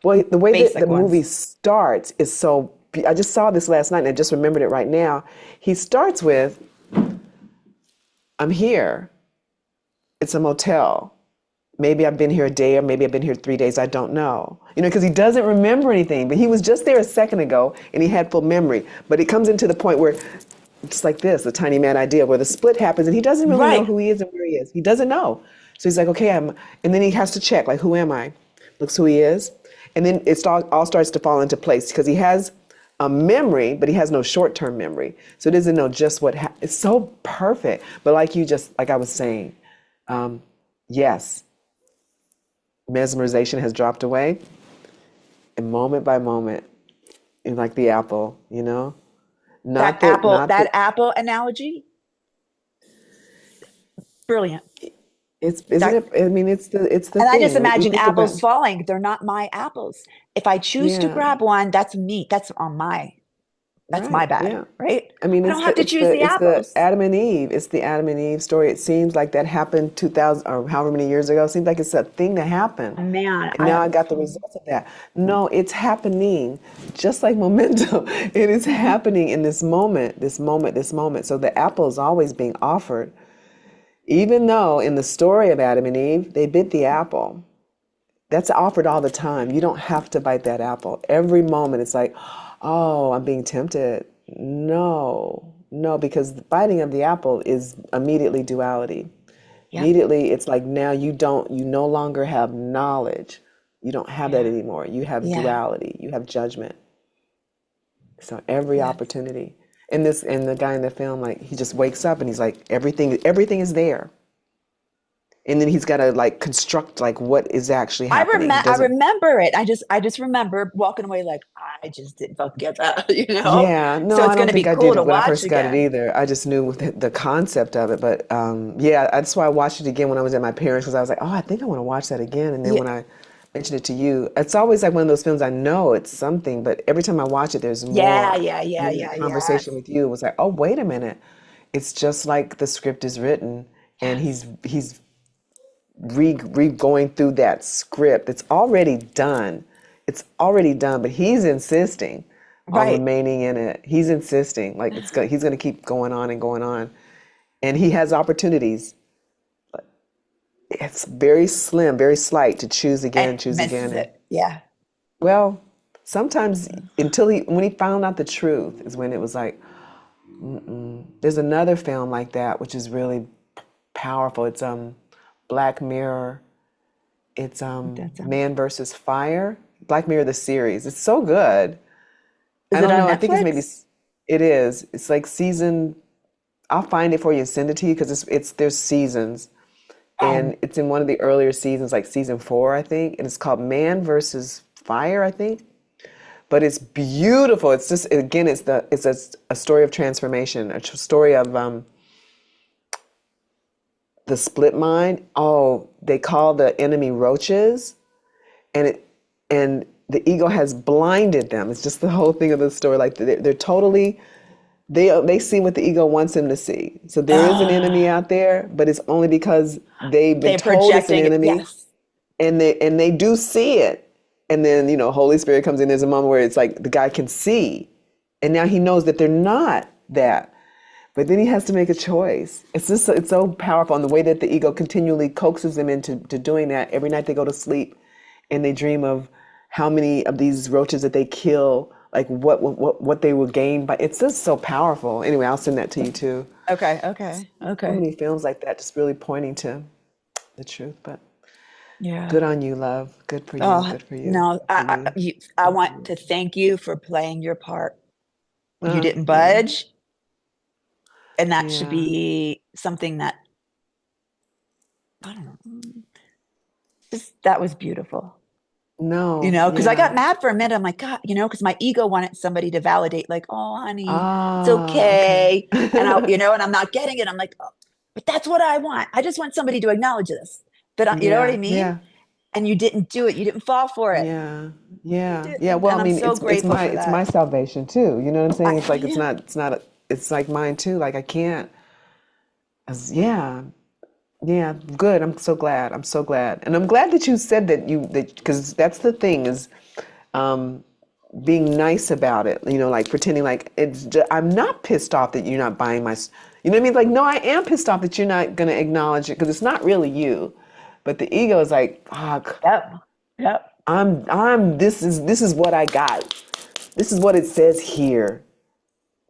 well, the way that the basic movie ones. starts is so, I just saw this last night and I just remembered it right now. He starts with, I'm here. It's a motel. Maybe I've been here a day or maybe I've been here 3 days. I don't know. You know, because he doesn't remember anything, but he was just there a second ago and he had full memory. But it comes into the point where it's like this, the tiny mad idea where the split happens and he doesn't really know Right. who he is and where he is. He doesn't know. So he's like, okay, and then he has to check, like, who am I? Looks who he is. And then all starts to fall into place because he has a memory, but he has no short-term memory. So he doesn't know just what happened. It's so perfect. But like I was saying, yes, mesmerization has dropped away. And moment by moment, like the apple, you know? Not that, not That that. apple analogy, brilliant. Isn't That, it? I mean, it's the and I just thing. We imagine think apples about, falling. They're not my apples. If I choose to yeah, grab one, that's me. That's my right, bad, yeah. right? I mean, I don't have to choose the it's the apples. Adam and Eve. It's the Adam and Eve story. It seems like that happened 2000 or however many years ago. It seems like it's a thing that happened, Man, and now I got the results of that. No, it's happening, just like momentum. It is happening in this moment, this moment, this moment. So the apple is always being offered, even though in the story of Adam and Eve, they bit the apple. That's offered all the time. You don't have to bite that apple. Every moment it's like, oh, I'm being tempted. No, no, because the biting of the apple is immediately duality. yep. Immediately it's like now you no longer have knowledge. You don't have that Yeah. anymore. You have Yeah. duality. You have judgment. So every Yes. opportunity. And the guy in the film, like he just wakes up and he's like, everything is there. And then he's got to like construct like what is actually happening. He I doesn't. remember it. I just remember walking away like I just didn't fucking get that, you know? Yeah, no, So it's I going don't to be think I cool did to it when I watch first got it again. either. I just knew the concept of it. But yeah, that's why I watched it again when I was at my parents because I was like, oh, I think I want to watch that again. And then Yeah. when I mentioned it to you, it's always like one of those films I know it's something, but every time I watch it, there's Yeah, more. yeah, And yeah, then the yeah, conversation yes. with you was like, oh, wait a minute. It's just like the script is written, and Yes. he's going through that script. It's already done. It's already done, but he's insisting on Right. remaining in it. He's insisting, like he's going to keep going on and going on, and he has opportunities. It's very slim, very slight to And choose again, misses and it. Yeah. well, sometimes when he found out the truth is when it was like, there's another film like that which is really powerful. It's Black Mirror. It's That sounds. Man versus Fire. Black Mirror the series. It's so good. I Is it don't on know. I think it's maybe Netflix? it is. It's like season. I'll find it for you and send it to you because it's there's seasons, and it's in one of the earlier seasons, like season 4, I think, and it's called Man versus Fire, I think. But it's beautiful. It's just again, it's a story of transformation, story of the split mind. Oh, they call the enemy roaches, and the ego has blinded them. It's just the whole thing of the story. Like they're totally they see what the ego wants them to see. So there is an enemy Ah, out there, but it's only because they've been they're told it's an projecting it. enemy, Yes. and they do see it. And then Holy Spirit comes in. There's a moment where it's like the guy can see, and now he knows that they're not that. But then he has to make a choice. It's so powerful, and the way that the ego continually coaxes them into doing that. Every night they go to sleep, and they dream of how many of these roaches that they kill, like what they will gain by. It's just so powerful. Anyway, I'll send that to you too. Okay. Okay. So Okay. many films like that, just really pointing to the truth. But Yeah. good on you, love. Good for you. Oh, Good for you. no. Good for you. I Good for want you. to thank you for playing your part. You didn't Yeah. budge, and that should Yeah. be something that I don't know. Just that was beautiful. No. Because I got Yeah. mad for a minute. I'm like, God, because my ego wanted somebody to validate, like, oh, honey, it's Okay. okay. And and I'm not getting it. I'm like, oh, but that's what I want. I just want somebody to acknowledge this. You know what I Yeah. mean? Yeah. and you didn't do it. You didn't fall for it. Yeah. You Yeah. Yeah. didn't. Well, And I I'm mean, so grateful for it's my that. salvation too. You know what I'm saying? It's like Yeah. it's like mine too. Like I can't. Yeah. Yeah. Good. I'm so glad. I'm so glad. And I'm glad that you said that because that's the thing is being nice about it, like pretending like I'm not pissed off that you're not buying you know what I mean? Like, no, I am pissed off that you're not going to acknowledge it because it's not really you. But the ego is like, Yep. Yep. this is what I got. This is what it says here.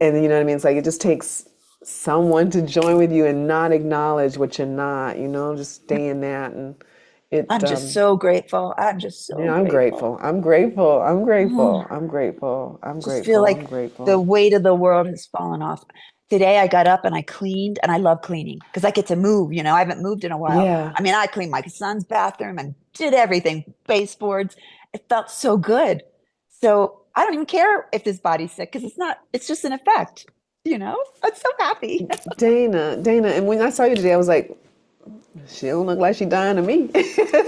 And you know what I mean? It's like, it just takes someone to join with you and not acknowledge what you're not, just stay in that. And it, I'm just so grateful. I'm just so yeah, I'm grateful. grateful. I'm grateful. I'm grateful. Oh, I'm grateful. I'm just feel grateful. I'm like the grateful. weight of the world has fallen off. Today I got up and I cleaned, and I love cleaning because I get to move. I haven't moved in a while. Yeah. I mean, I cleaned my son's bathroom and did everything, baseboards. It felt so good. So I don't even care if his body's sick because it's just an effect. I'm so happy. Dana, and when I saw you today, I was like, she don't look like she dying to me.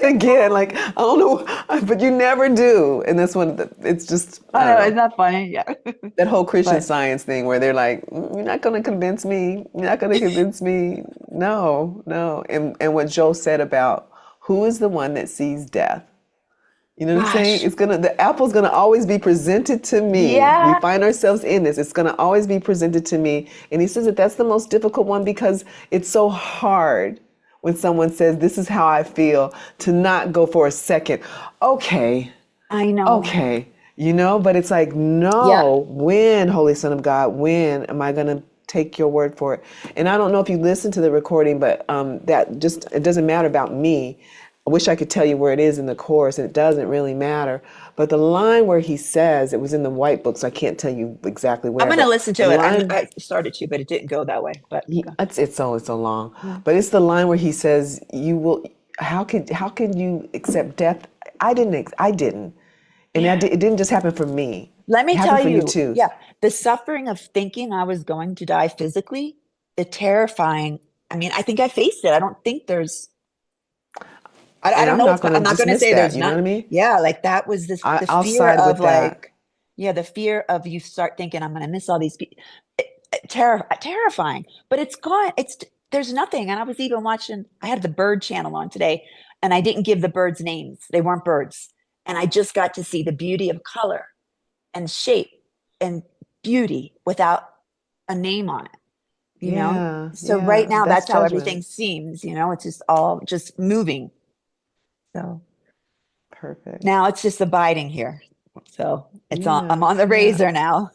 Again, like, I don't know, but you never do. And that's when it's just, I I know, don't it's know, not funny. Yeah. that whole Christian But Science thing where they're like, you're not going to convince me. You're not going to convince me. No, no. And what Joe said about who is the one that sees death? You know what I'm saying? gosh, The apple's gonna always be presented to me. We yeah, find ourselves in this. It's gonna always be presented to me. And he says that that's the most difficult one because it's so hard when someone says, this is how I feel, to not go for a second. Okay, I know. okay. But it's like, Yeah. no, when, Holy Son of God, when am I gonna take your word for it? And I don't know if you listened to the recording, but it doesn't matter about me. I wish I could tell you where it is in the chorus, and it doesn't really matter. But the line where he says, it was in the white book, so I can't tell you exactly I'm where, going to but listen the to it. line, I started to, but it didn't go that way. But okay. it's so long. Yeah. But it's the line where he says, how can you accept death? I didn't. And Yeah. it didn't just happen for me. Let It me happened tell for you you, too. yeah, the suffering of thinking I was going to die physically, the terrifying. I mean, I think I faced it. I don't think there's, I And don't I'm know. not going I'm to not going to dismiss say that. there's You know not. what I mean? Yeah, like that was the I'll fear side of with that. like, yeah, the fear of you start thinking I'm going to miss all these people. Terrifying, but it's gone. There's nothing. And I was even watching, I had the bird channel on today, and I didn't give the birds names. They weren't birds. And I just got to see the beauty of color and shape and beauty without a name on it. Yeah, So right yeah. now, That's that's how everything judgment. seems, it's just all just moving. So Perfect. now it's just abiding here. So I'm Yeah, on the yeah. razor now.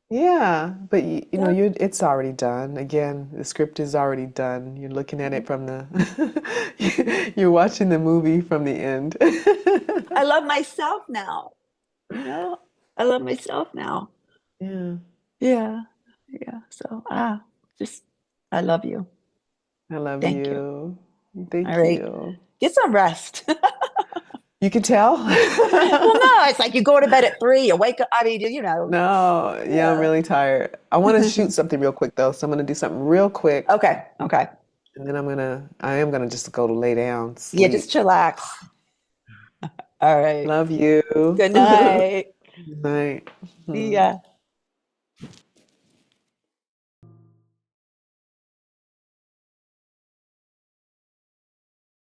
Yeah, but So, it's already done. Again, the script is already done. You're looking at it from you're watching the movie from the end. I love myself now. You know, I love myself now. Yeah, Yeah. Yeah. So, just, I love you. I love Thank you. you. All Thank right. you. Get some rest. You can tell? Well, no, it's like you go to bed at 3, you wake up. I mean, No, yeah, I'm yeah. really tired. I want to shoot something real quick though, so I'm gonna do something real quick, Okay. Okay. and then I am gonna just go to lay down, Yeah. Just sleep. chillax. All right. Love you. Good Good night. night. See Mhm. ya.